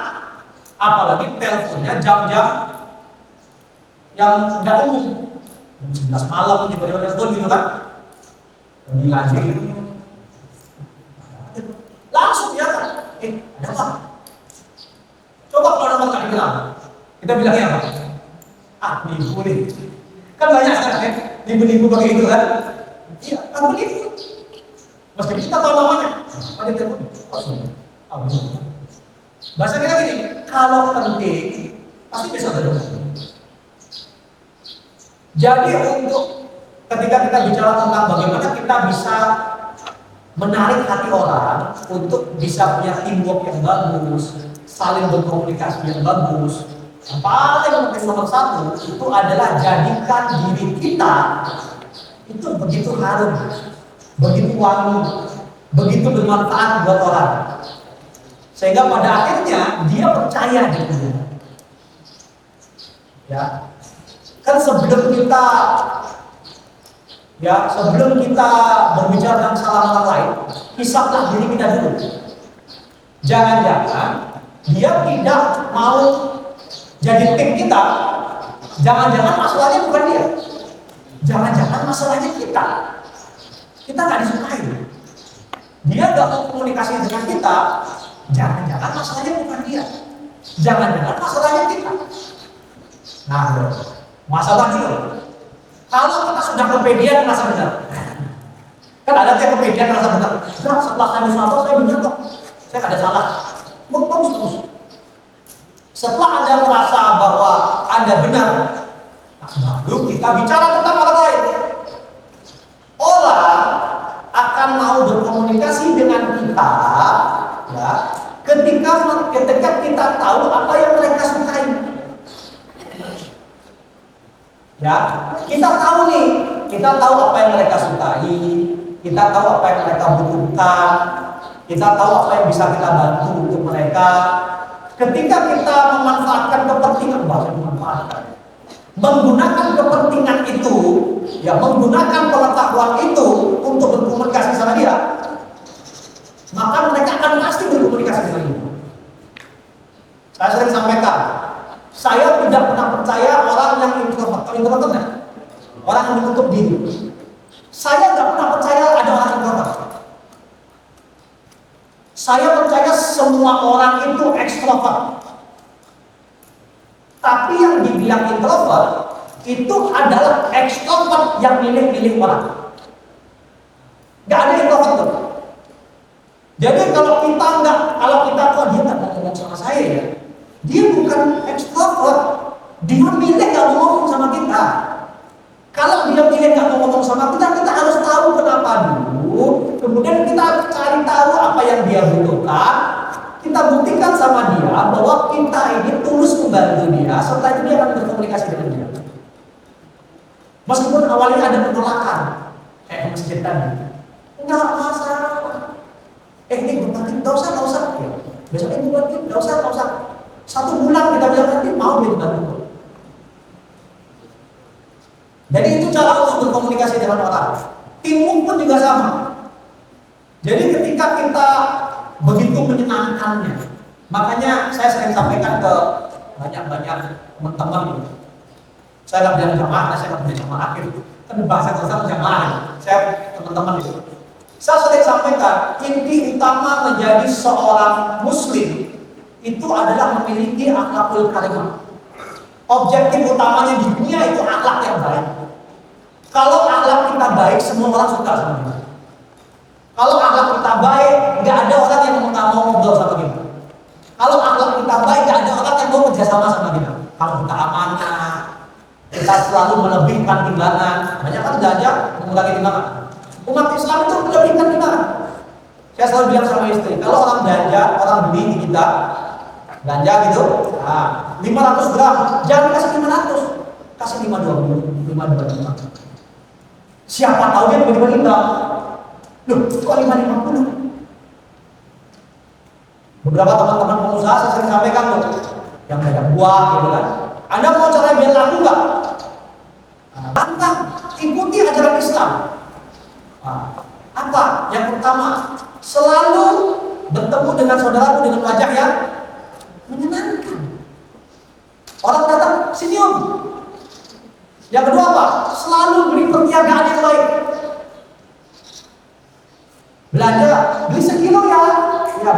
Apalagi teleponnya jam-jam yang nggak umum. 11 malam tiba-tiba telepon gitu kan? Lagi ngaji. Langsung ya kan? Ada apa? Coba kalau nomor kali bilang. Kita bilangnya apa? Nipu nih. Kan banyak sekarang ya, nipu-nipu pakai itu kan? Iya, kan begitu. Meskipun kita tahu namanya. Ada telepon. Bahasa kita gini, kalau penting pasti bisa berdoa. Jadi untuk ketika kita bicara tentang bagaimana kita bisa menarik hati orang untuk bisa punya teamwork yang bagus, saling berkomunikasi yang bagus, yang paling penting nomor satu itu adalah jadikan diri kita itu begitu harum, begitu wangi, begitu bermanfaat buat orang, sehingga pada akhirnya dia percaya gitu. Ya, kan sebelum kita berbicara tentang kesalahan orang lain, hisaplah diri kita dulu. Jangan-jangan dia tidak mau jadi tim kita, jangan-jangan masalahnya bukan dia, jangan-jangan masalahnya kita nggak disukai, dia nggak mau komunikasi dengan kita, jangan-jangan masalahnya bukan dia, jangan-jangan masalahnya kita. Nah, masalah dulu. Kalau kita sudah kepedean merasa benar, kan ada yang kepedean merasa benar. Nah, setelah saya musawarah saya benar kok, saya nggak ada salah. Bagus. Setelah Anda merasa bahwa Anda benar, lalu kita bicara tentang orang lain. Orang akan mau berkomunikasi dengan kita, ya, ketika kita tahu apa yang mereka sukai. Ya, kita tahu apa yang mereka sukai, kita tahu apa yang mereka butuhkan, kita tahu apa yang bisa kita bantu untuk mereka. Ketika kita memanfaatkan kepentingan, menggunakan kepentingan itu, ya, menggunakan pengetahuan itu untuk berkomunikasi sama dia, maka mereka akan pasti berkomunikasi dengan dia. Saya sering sampaikan, saya tidak pernah percaya orang yang introvert, orang yang menutup diri. Saya tidak pernah percaya ada orang introvert. Saya percaya semua orang itu ekstrovert. Tapi yang dibilang introvert itu adalah ekstrovert yang milih-milih orang. Gak ada introvert tuh. Jadi kalau kita kok dia nggak ngomong sama saya ya, dia bukan ekstrovert, dia milih gak mau ngomong sama kita. Kalau dia milih gak mau ngomong sama kita, kita harus tahu kenapa dulu. Kemudian kita cari tahu apa yang dia butuhkan. Kita buktikan sama dia bahwa kita ini tulus membantu dia. Setelah itu dia akan berkomunikasi dengan dia. Meskipun awalnya ada penolakan, kayak masjid tadi, enggak masalah. Ini berarti gak usah. Ya. Besok ini berarti gak usah. 1 bulan kita bilang nanti mau dia dibantu. Jadi itu cara untuk berkomunikasi dengan orang. Teamwork pun juga sama. Jadi ketika kita begitu menyenangkannya, makanya saya sering sampaikan ke banyak teman-teman. Saya nggak bilang jamaah, saya nggak bilang jamaah gitu. Kan bahasa kasar jamaah. Saya teman-teman itu. Saya sering sampaikan inti utama menjadi seorang Muslim itu adalah memiliki akhlakul karimah. Objektif utamanya di dunia itu akhlak yang baik. Kalau akhlak kita baik, semua orang suka sama kita. Kalau akhlak kita baik, nggak ada orang yang mau ngobrol sama kita. Kalau akhlak kita baik, nggak ada orang yang mau kerjasama sama kita. Kalau kita amanah, kita selalu melebihkan timbangan. Banyak kan gajah mengurangi timbangan. Umat Islam itu melebihkan timbangan. Saya selalu bilang sama istri, kalau orang belanja, orang beli di kita, belanja gitu, 500 gram, jangan kasih 500, kasih 520. Siapa tahu dia tiba-tiba kita, loh kok 550? Beberapa teman-teman pengusaha saya sering sampaikan tuh, yang ada buah gitu kan, Anda mau cara biar laku nggak? Tantang, ikuti ajaran Islam. Apa? Yang pertama, selalu bertemu dengan saudaramu dengan wajah yang menyenangkan. Orang datang senyum. Yang kedua apa? Selalu beri perniagaan yang baik. Belanja, beli sekilo ya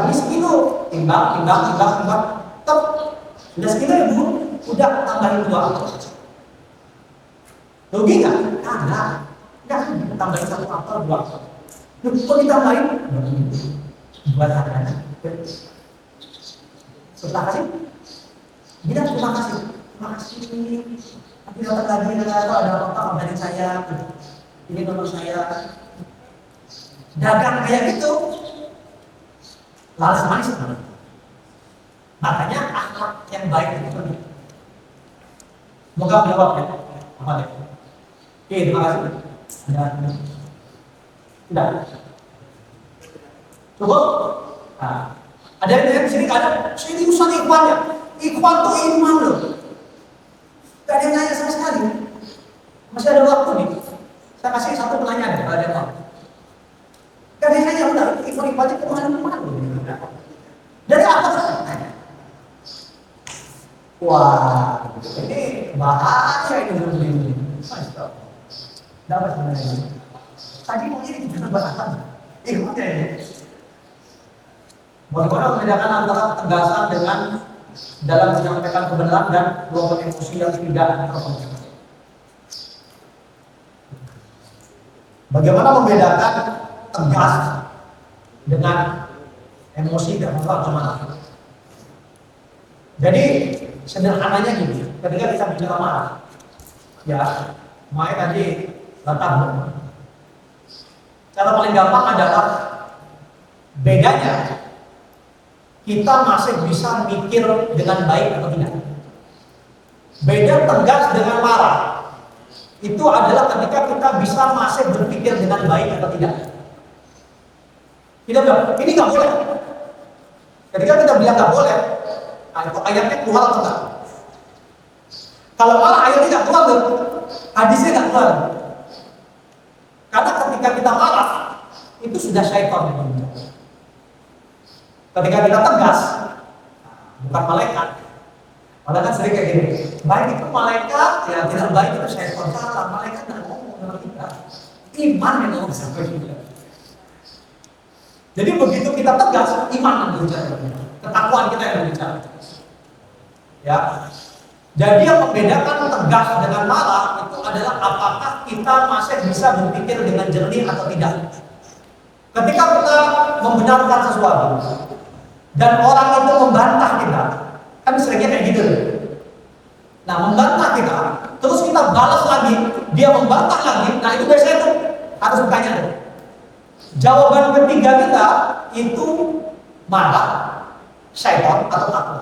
beli sekilo. Timbang. Tetap udah sekilo ya bu, udah tambahin 2. Rugi nggak? Nggak, tambahin 1 apel 2 apel. Kok ditambahin? Buat anak. Setelah kasih, kita terima kasih. Nanti datang lagi, ada apa-apa kabarin saya. ini nomor saya. Dagang kayak gitu, laris manis teman. Makanya akhlak yang baik itu penting. Semoga menjawab ya. Apa deh? Oke, terima kasih. Tidak. Cukup? Nah, ada yang di sini ada seriusan ikhwannya. Ikhwan tuh iman loh. Gak ada yang nanya sama sekali. Masih ada waktu nih. Saya kasih satu pertanyaan kalau ada yang mau. Gak ada yang nanya, udah ikhwan aja kemana-mana. Dari apa tanya? Wah, ini bahaya ini. Dapat sebenarnya. Tadi mau ini juga bahasa. Ikhwan ya. Bagaimana membedakan antara ketegasan dengan dalam menyampaikan kebenaran dan gelombang emosi yang tidak terkontrol? Bagaimana membedakan tegas dengan emosi dan marah? Jadi sederhananya gini, ketika kita bicara marah, ya, Mai tadi datang. Cara paling gampang adalah bedanya kita masih bisa mikir dengan baik atau tidak. Beda tegas dengan marah itu adalah ketika kita bisa masih berpikir dengan baik atau tidak. Kita bilang, ini nggak boleh. Ketika kita bilang nggak boleh, nah itu ayatnya keluar atau enggak? Kalau marah ayatnya tidak keluar, hadisnya nggak keluar. Karena ketika kita marah, itu sudah syaitan yang berbicara. Ketika kita tegas, bukan malaikat. Malaikat sering kayak gini. Baik itu malaikat, ya tidak baik itu syaitan. Salah, malaikat tidak ngomong dengan kita. Iman yang ngomong sampai kita. Jadi begitu kita tegas, iman yang berbicara. Ketakwaan kita yang berbicara. Ya. Jadi yang membedakan tegas dengan marah itu adalah apakah kita masih bisa berpikir dengan jernih atau tidak. Ketika kita membenarkan sesuatu dan orang itu membantah kita, kan seringnya kayak gitu. Nah, membantah kita, terus kita balas lagi, dia membantah lagi, nah itu biasanya tuh harus bertanya tuh. Jawaban ketiga kita itu marah, syaitan atau takut.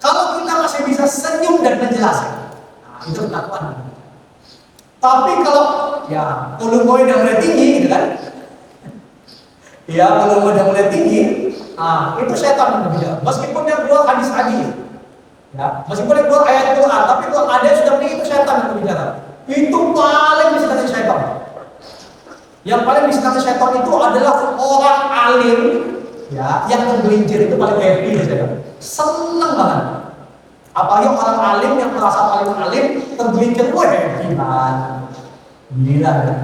Kalau kita masih bisa senyum dan menjelaskan, nah itu ketakuan. Tapi kalau ya volume udah mulai tinggi, gitu kan? Ya volume udah mulai tinggi, nah itu setan yang berbicara. Meskipun yang keluar hadis-hadis, ya meskipun yang keluar ayat Quran, tapi kalau ada yang sudah pergi itu setan yang berbicara. Itu paling disekati setan. Yang paling disekati setan itu adalah orang alim, ya yang tergelincir itu paling happy setan. Seneng banget. Apalagi orang alim yang merasa paling alim tergelincir, wah gimana? Gila ya.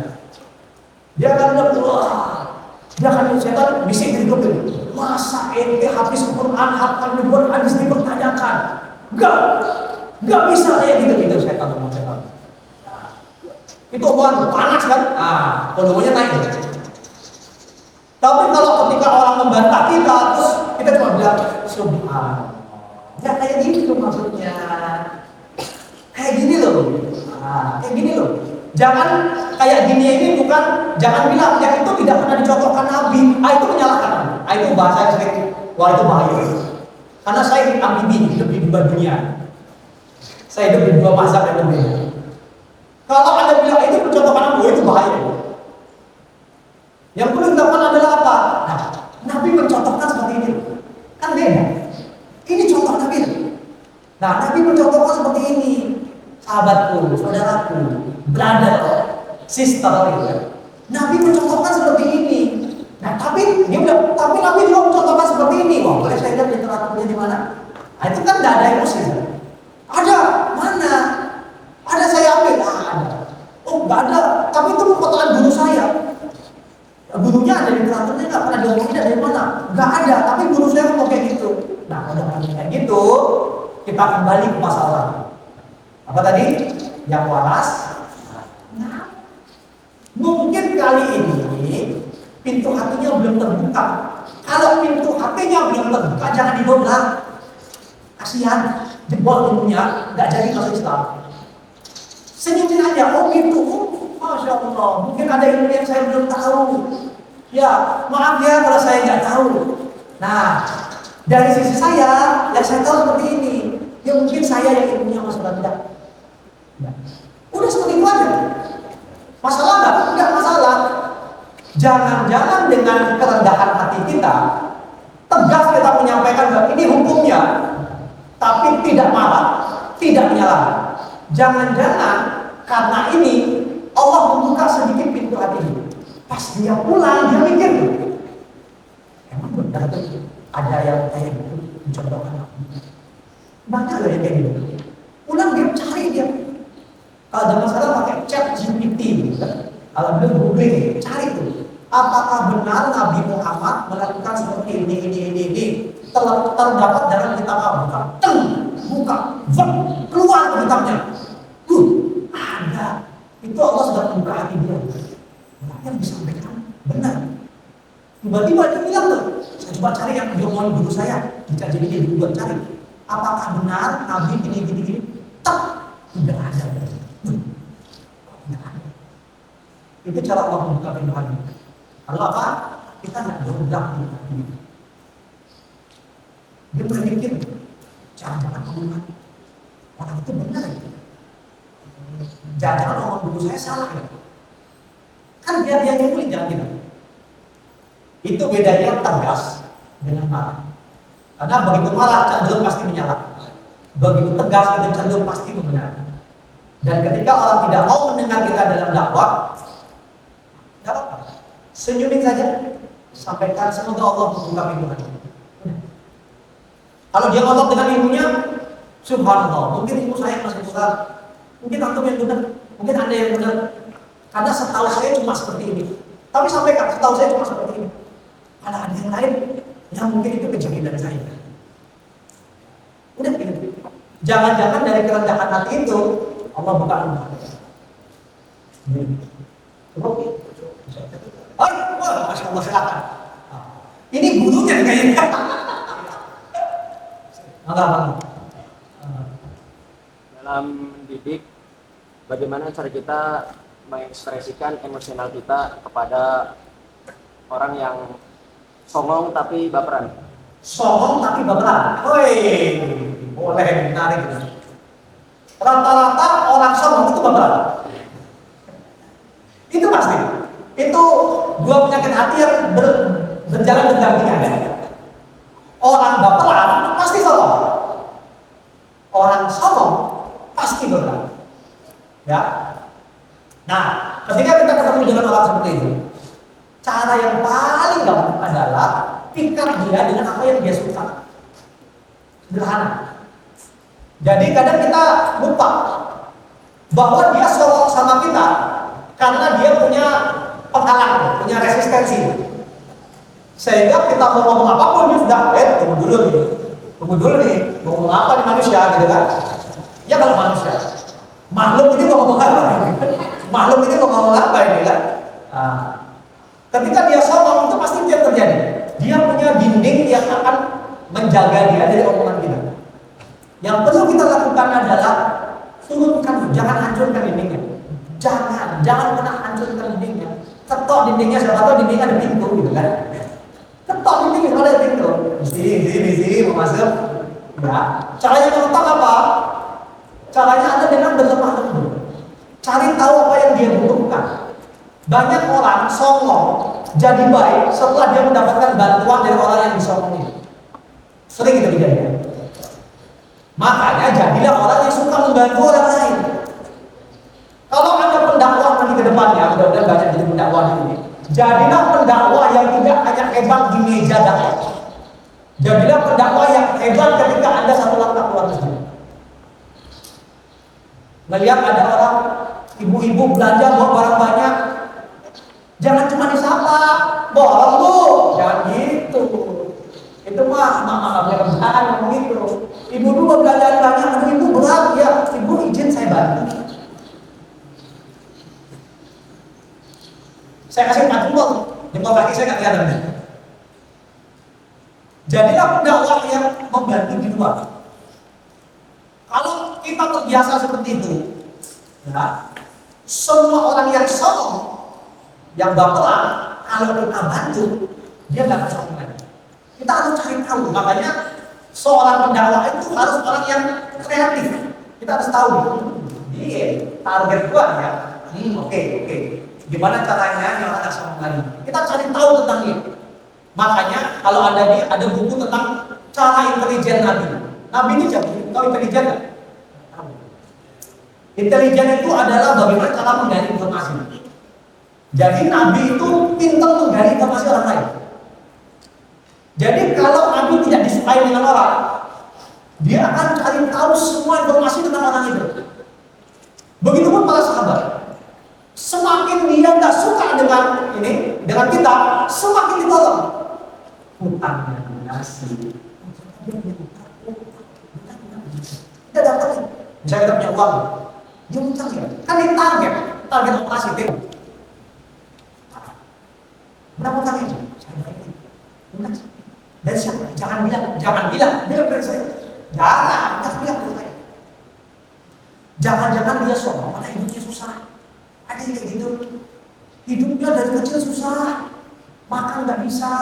Dia akan bilang, wah, dia akan setan bisik di hidup ini. Masa ente habis Quran, hafal ribuan hadis dipertanyakan? Enggak bisa kayak gitu setan ngomong setan. Nah, itu omongan panas kan? Ah, volumenya naik. Tapi kalau ketika orang membantah kita, terus kita cuma bilang, subhanallah. Ya kayak gini loh maksudnya. Kayak gini loh. Nah, kayak gini loh. Jangan kayak gini ini bukan, jangan bilang yang itu tidak pernah dicontohkan Nabi. Ah itu menyalahkan. Ah itu bahasa yang sering. Wah itu bahaya. Karena saya ambibi, hidup di dua dunia. Saya hidup di dua mazhab yang berbeda. Kalau Anda bilang itu mencontohkan Nabi, itu bahaya. Yang perlu dilakukan adalah apa? Nah, Nabi mencontohkan seperti ini. Kan beda. Ini contoh Nabi. Nah, Nabi mencontohkan seperti ini. Sahabatku, saudaraku, brother, sister gitu. Nabi mencontohkan seperti ini. Nah, tapi dia bilang, tapi Nabi juga mencontohkan seperti ini. Wah, boleh saya lihat literaturnya di mana? Nah, itu kan tidak ada emosi. Ada, mana? Ada saya ambil, ada. Oh, nggak ada. Tapi itu perkataan guru saya. Gurunya ada di literaturnya, nggak pernah diomongin dari mana? Nggak ada. Tapi guru saya ngomong kayak gitu. Nah, kalau kayak gitu, kita kembali ke masalah. Apa tadi? Yang waras. Nah, mungkin kali ini pintu hatinya belum terbuka. Kalau pintu hatinya belum terbuka, jangan didobrak. Kasihan, jebol pintunya, nggak jadi masuk Islam. Senyumin aja, oh gitu. Allah, mungkin ada ilmu yang saya belum tahu. Ya, maaf ya kalau saya nggak tahu. Nah, dari sisi saya, yang saya tahu seperti ini. Ya mungkin saya yang ilmunya masih rendah. Ya. Udah seperti itu aja. Masalah nggak? Nggak masalah. Jangan-jangan dengan kerendahan hati kita, tegas kita menyampaikan bahwa ini hukumnya, tapi tidak marah, tidak menyalahkan. Jangan-jangan karena ini Allah membuka sedikit pintu hati ini. Pas dia pulang, dia mikir tuh, emang benar tuh ada yang kayak gitu mencontohkan aku. Banyak loh yang kayak gitu. Pulang dia cari dia. Kalau zaman sekarang pakai chat GPT, gitu kan? Kalau belum googling, cari tuh. Apakah benar Nabi Muhammad melakukan seperti ini? Terdapat dalam kitab Al-Bukhari. Buka, keluar kitabnya. Ada. Itu Allah sudah membuka hati dia. Yang disampaikan benar. Tiba-tiba dia bilang tuh, saya coba cari yang diomongan guru saya. Jika jadi dia buat cari. Apakah benar Nabi gini? Tidak ada. Tidak ada. Itu cara Allah membuka pintu hati. Lalu apa? Kita nggak berudak di hati. Dia berpikir, jangan-jangan omongan orang itu benar ya. Jangan-jangan omongan guru saya salah ya. Kan biar dia nyebelin jangan gitu. Itu bedanya tegas dengan marah. Karena begitu marah cenderung pasti menyalahkan. Begitu tegas itu cenderung pasti membenarkan. Dan ketika orang tidak mau mendengar kita dalam dakwah, tidak apa-apa. Senyumin saja, sampaikan semoga Allah membuka pintu hati. Kalau dia ngotot dengan ilmunya, subhanallah, mungkin ilmu saya masih besar, mungkin antum yang benar, mungkin anda yang benar. Karena setahu saya cuma seperti ini. Tapi sampaikan, setahu saya cuma seperti ini. Kalau ada yang lain, yang mungkin itu kejadian dari saya. Udah gitu. Jangan-jangan dari kerendahan hati itu Allah buka pintu hati. Wah, Masya Allah, silakan. Ini gurunya kayaknya. Bang. Dalam mendidik, bagaimana cara kita mengekspresikan emosional kita kepada orang yang songong tapi baperan? Songong tapi baperan. Woi, boleh menarik. Rata-rata orang songong itu baperan. Itu pasti. Itu dua penyakit hati yang berjalan berdampingan. Orang baperan pasti songong. Orang songong pasti baperan. Ya. Nah, ketika kita ketemu dengan orang seperti itu, cara yang paling gampang adalah pikat dia dengan apa yang dia suka. Sederhana. Jadi kadang kita lupa bahwa dia songong sama kita karena dia punya penghalang, punya resistensi. Sehingga kita mau ngomong apapun dia sudah, tunggu dulu nih, mau ngomong apa nih manusia gitu kan? Ya kalau manusia, makhluk ini mau ngomong apa? Makhluk ini mau ngomong apa ini kan? Nah, ketika dia songong itu pasti dia terjadi. Dia punya dinding yang akan menjaga dia dari omongan kita. Yang perlu kita lakukan adalah turunkan, jangan hancurkan dindingnya. Jangan pernah hancurkan dindingnya. Ketok dindingnya, siapa tahu dindingnya ada pintu gitu kan. Ketok dindingnya kalau ada pintu. Di sini mau masuk. Ya. Caranya mengetok apa? Caranya ada dengan berlemah lembut. Cari tahu apa yang dia butuhkan. Banyak orang songong jadi baik setelah dia mendapatkan bantuan dari orang yang disongongin. Sering itu kejadian. Makanya jadilah orang yang suka membantu orang lain. Kalau ada pendakwah nanti ke depannya, mudah-mudahan banyak jadi pendakwah ini. Jadilah pendakwah yang tidak hanya hebat di meja dakwah. Jadilah pendakwah yang hebat ketika Anda satu langkah keluar masjid. Melihat ada orang ibu-ibu belanja bawa barang banyak, jangan cuma disapa, borong bu, jangan gitu. Itu mah mama nggak boleh kerjaan ngomong gitu. Ibu dulu belanjaan banyak, aduh ibu berat ya, ibu izin saya bantu. Saya kasih 4 jempol kaki saya nggak kelihatan. Jadilah pendakwah yang membantu di luar. Kalau kita terbiasa seperti itu, ya, Semua orang yang sombong, yang baperan, kalau kita bantu, dia nggak akan sombong lagi. Kita harus cari tahu. Makanya seorang pendakwah itu harus orang yang kreatif. Kita harus tahu dia target gua ya. Oke. Gimana caranya yang ada sombong lagi? Kita cari tahu tentang dia. Makanya kalau ada buku tentang cara intelijen Nabi. Nabi ini siapa? Tahu intelijen nggak? Intelijen itu adalah bagaimana cara menggali informasi. Jadi Nabi itu pintar menggali informasi orang lain. Jadi kalau Nabi tidak disukai dengan orang, dia akan cari tahu semua informasi tentang orang itu. Begitupun para sahabat. Semakin dia nggak suka dengan kita, semakin ditolong. Hutangnya lunasi. Kita dapat. Misalnya kita punya uang, dia hutang ya. Kan ini target operasi itu. Berapa kali itu? Saya balikin. Lunasi. Dan siapa? Jangan bilang dari saya. Jangan bilang dari saya. Jangan dia sombong, karena hidupnya susah. Ada yang kayak gitu. Hidupnya dari kecil susah, makan nggak bisa,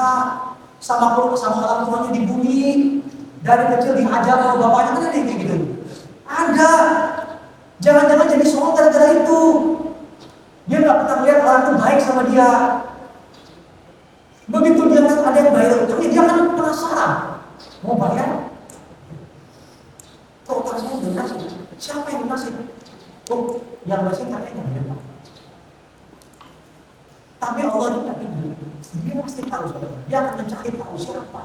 sama orang tuanya dibully, dari kecil dihajar sama bapaknya, kan ada yang kayak gitu. Ada. Jangan-jangan jadi sombong gara-gara itu. Dia nggak pernah lihat orang itu baik sama dia. Begitu dia lihat ada yang bayar utangnya, dia akan penasaran. Mau bayar? Kok utang saya belum kasih? Siapa yang kasih? Oh, yang kasih katanya yang bayar. Tapi Allah itu tidak gitu. Dia pasti tahu, saudara. Dia akan mencari tahu siapa.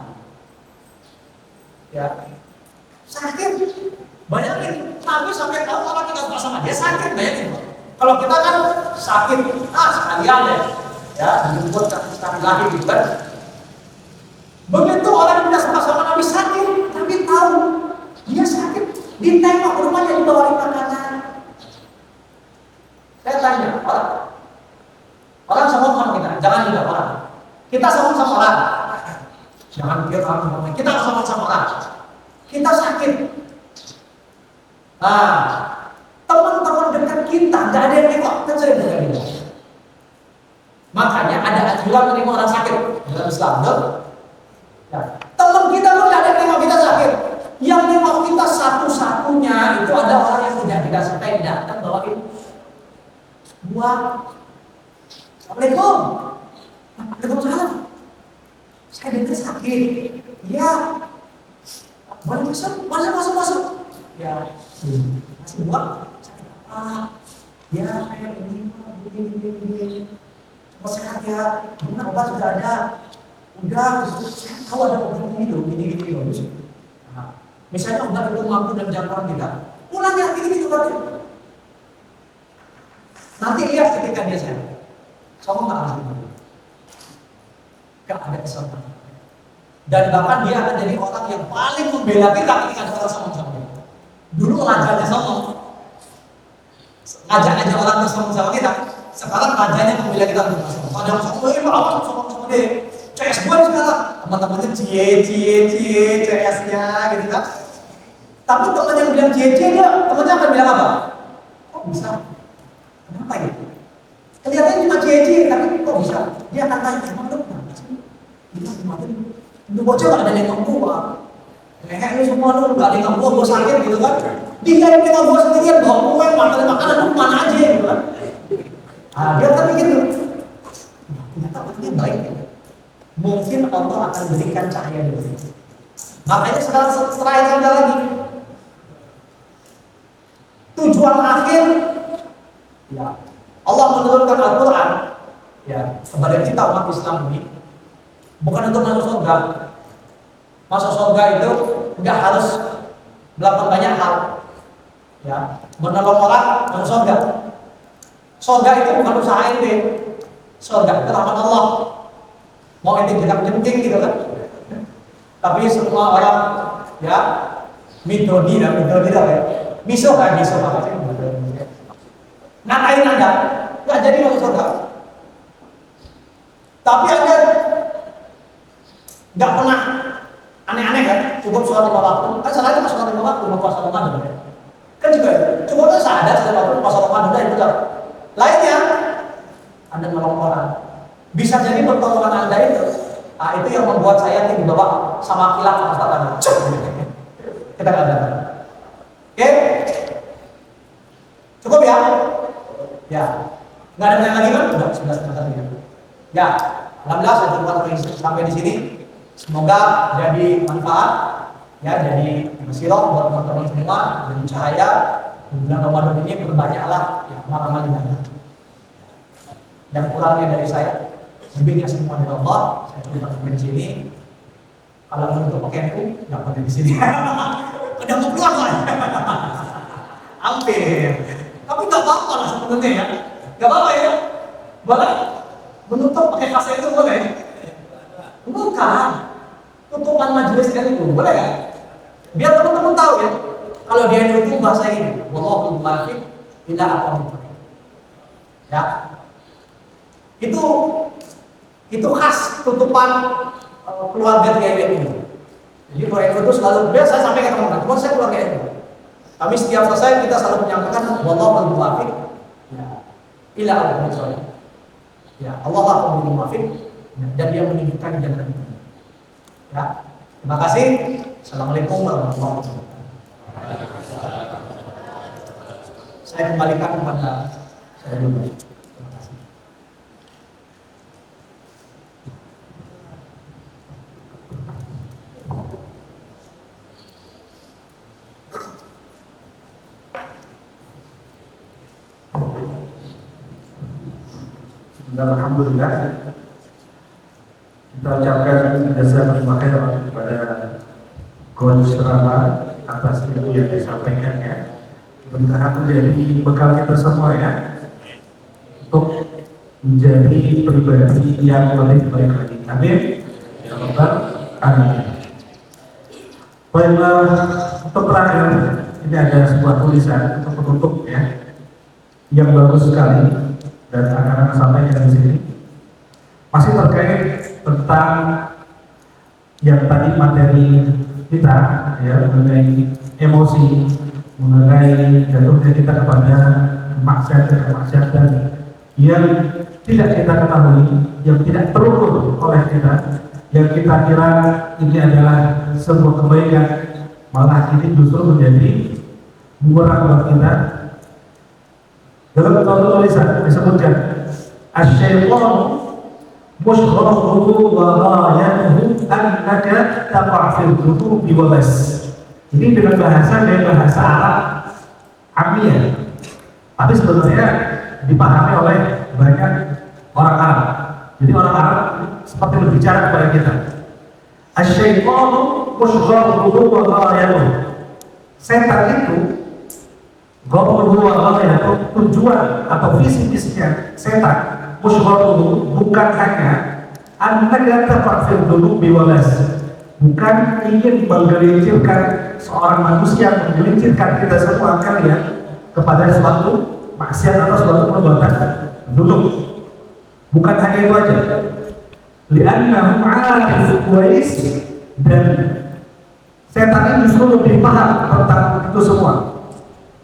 Ya, sakit. Bayangin, Nabi sampai tahu orang kita suka sama dia sakit. Bayangin, kalau kita kan sakit, sekalian deh. Ya, dijemput sekali lagi gitu kan. Begitu orang yang tidak suka sama Nabi sakit, Nabi tahu dia sakit. Ditengok rumahnya dibawain makanan. Saya tanya, orang sombong sama kita, jangan juga orang. Kita sombong sama orang, jangan pikir orang sombong. Kita sombong sama orang. Kita sakit. Teman-teman dekat kita nggak ada yang nengok, kan saya bilang gitu. Makanya ada aturan menerima orang sakit dalam Islam, betul? Ya. Teman kita pun nggak ada yang nengok kita sakit. Yang nengok kita satu-satunya itu ada orang yang tidak kita sukai datang bawain buah. Assalamualaikum. Waalaikumsalam. Saya dengar sakit. Ya. Boleh masuk. Ya. Masih buah. Sakit apa? Ya, kayak ini, begini. Cuma sehat ya. Benar obat sudah ada. Udah, saya tahu ada obat ini loh, gini bagus. Misalnya obat itu mampu dalam jangkauan kita. Pulang ya, gini obatnya. Nanti lihat ketika dia sehat. Sama nggak ada gak ada kesempatan. Dan bahkan dia akan jadi orang yang paling membela kita ketika ada orang sombong sama kita. Dulu rajanya sombong, ngajak orang bersombong sama kita. Sekarang rajanya membela kita untuk sombong. Ada yang sombong, awas sombong sama dia. CS gue sekarang teman-temannya cie CS-nya gitu kan. Tapi teman yang bilang cie dia, temannya akan bilang apa? Kok bisa? Kenapa ya? Kelihatannya cuma cie tapi kok bisa? Dia akan tanya, emang lu kenapa sih? Kita gimana nih? Lu bocah gak ada nengok gua. Lu semua lu gak nengok gua sakit gitu kan. Dia yang nengok gua sendirian, bawa kue, makanan, lu kemana aja gitu kan. Dia akan mikir tuh, ternyata orangnya baik ya. Mungkin Allah akan berikan cahaya di situ. Makanya sekarang setelah itu ada lagi. Tujuan akhir, ya Allah menurunkan Al-Quran ya kepada kita umat Islam ini bukan untuk masuk surga. Masuk surga itu nggak harus melakukan banyak hal, ya menolong orang masuk surga. Surga itu bukan usaha ente, surga itu rahmat Allah. Mau ente jentik gitu kan? Tapi semua orang ya midodi ya, miso apa sih? Ngatain Anda, nggak jadi masuk surga. Tapi Anda nggak pernah aneh-aneh kan? Cukup sholat 5 waktu, kan salah itu sholat 5 waktu, mau puasa Ramadan kan juga. Cukup kan sadar sholat waktu puasa Ramadan udah itu kan. Lainnya, Anda nolong orang. Bisa jadi pertolongan Anda itu yang membuat saya dibawa sama kilat Ustaz Anda. Kita nggak ada. Oke? Cukup ya? Ya. Nggak ada yang lagi kan? Udah, 11 ya. Ya, alhamdulillah saya coba sampai di sini. Semoga jadi manfaat, ya, jadi basirah buat teman-teman semua, jadi cahaya. Di bulan Ramadan ini berbanyaklah ya, amal-amal ibadah. Yang kurangnya dari saya, lebihnya semua dari Allah. Saya coba sampai di sini. Kalau untuk pakaianku, nggak pakai di sini. Udah mau keluar lah. Hampir. Tapi nggak apa-apa lah sebenarnya ya. Nggak apa-apa ya. Boleh. Menutup pakai kaset itu boleh. Bukan. Tutupan majelis kan itu boleh kan? Biar teman-teman tahu ya. Kalau dia itu bahasa ini, wallahu muwaffiq ila aqwamit thoriq. Ya. Itu khas tutupan keluarga GMM ini. Jadi proyek itu selalu biasa saya sampaikan ke teman-teman, saya keluarga itu. Kami setiap selesai kita selalu menyampaikan wallahu muwaffiq ila aqwamit thoriq. Ya, Allah akan muwaffiq dan dia menunjukkan jalan itu. Ya. Terima kasih. Assalamualaikum warahmatullahi wabarakatuh. Saya kembalikan kepada saya dulu. Terima kasih. Alhamdulillah, kita ucapkan jasa terima kasih kepada Coach Rama atas ilmu yang disampaikannya. Mudah-mudahan menjadi bekal kita semua ya untuk menjadi pribadi yang lebih baik lagi. Amin. Ya Rabbal Alamin. Baiklah, untuk terakhir ini ada sebuah tulisan untuk penutup ya, yang bagus sekali. Dan akan sampaikan di sini masih terkait tentang yang tadi materi kita ya, mengenai emosi, mengenai jatuhnya kita kepada kemaksiatan yang tidak kita ketahui, yang tidak terukur oleh kita, yang kita kira ini adalah sebuah kebaikan, malah ini justru menjadi bumerang buat kita. Dalam tulisan disebutkan asy-syaitan mushghaluhu wa ghayatuhu annaka taqa' fil dhunubi wa bas. Ini dengan bahasa Arab Amiyah. Tapi sebenarnya dipahami oleh banyak orang Arab. Jadi orang Arab seperti berbicara kepada kita. Asy-syaitan mushghaluhu wa ghayatuhu. Setan itu tujuan atau visi-misinya setan musyghuluhu bukan hanya annaka tafa'il dulu biwalas, bukan ingin menggelincirkan seorang manusia, menggelincirkan kita semua kalian kepada suatu maksiat atau suatu perbuatan dulu. Bukan hanya itu aja, li'annahu 'arif kuwais, dan setan ini justru lebih paham tentang itu semua.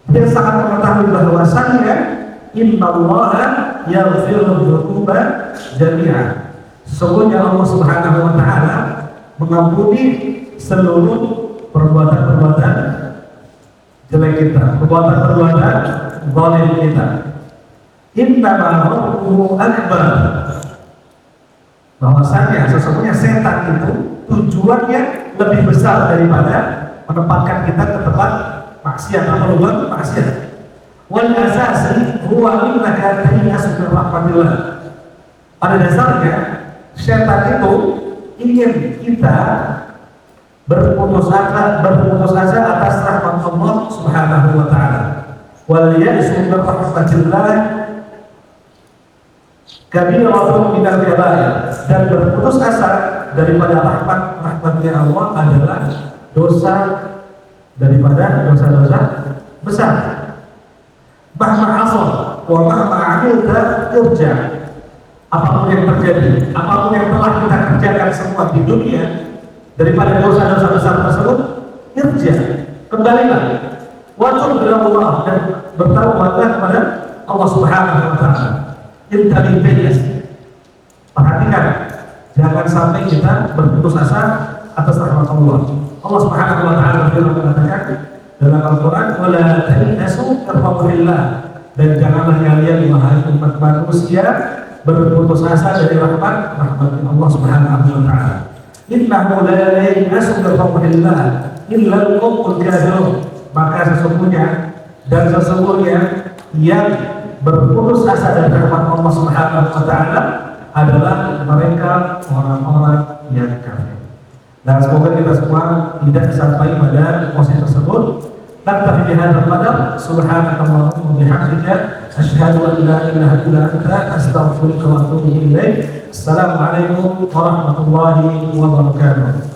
Dia sangat mengetahui bahwasannya innallaha yaghfiru dzunuba jami'an. Sesungguhnya Allah Subhanahu wa taala mengampuni seluruh perbuatan-perbuatan jelek kita, perbuatan-perbuatan zalim kita. Innama rabbuhu akbar. Bahwasanya sesungguhnya setan itu tujuannya lebih besar daripada menempatkan kita ke tempat maksiat atau berbuat maksiat. Wal asasi huwa innaka ta'ias min rahmatillah. Pada dasarnya setan itu ingin kita berputus asa atas rahmat Allah Subhanahu wa taala. Wal ya'su min rahmatillah kabiratun min al-kabair, dan berputus asa daripada rahmatnya Allah adalah dosa daripada dosa-dosa besar. Bahma asal wa mahma amilta irja. Apapun yang terjadi, apapun yang telah kita kerjakan semua di dunia daripada dosa-dosa besar tersebut, irja, kembalilah. Wa tub ila Allah, dan bertaubatlah kepada Allah Subhanahu wa taala. Intabi bayas. Perhatikan, jangan sampai kita berputus asa atas rahmat Allah. Allah Subhanahu wa taala mengatakan dalam Al-Qur'an, "Wala ta'asu karhamillah." Dan janganlah kalian wahai umat manusia berputus asa dari rahmat Allah Subhanahu wa taala. Innahu la ya'asu karhamillah illa al-qawmul kafirun. Maka sesungguhnya yang berputus asa dari rahmat Allah Subhanahu wa taala adalah mereka orang-orang yang kafir. Dan semoga kita semua tidak sampai pada posisi tersebut. Naktafi bihadzal qadar. Subhanakallahumma wa bihamdika asyhadu an la ilaha illa anta astaghfiruka wa atubu ilaik. Assalamualaikum warahmatullahi wabarakatuh.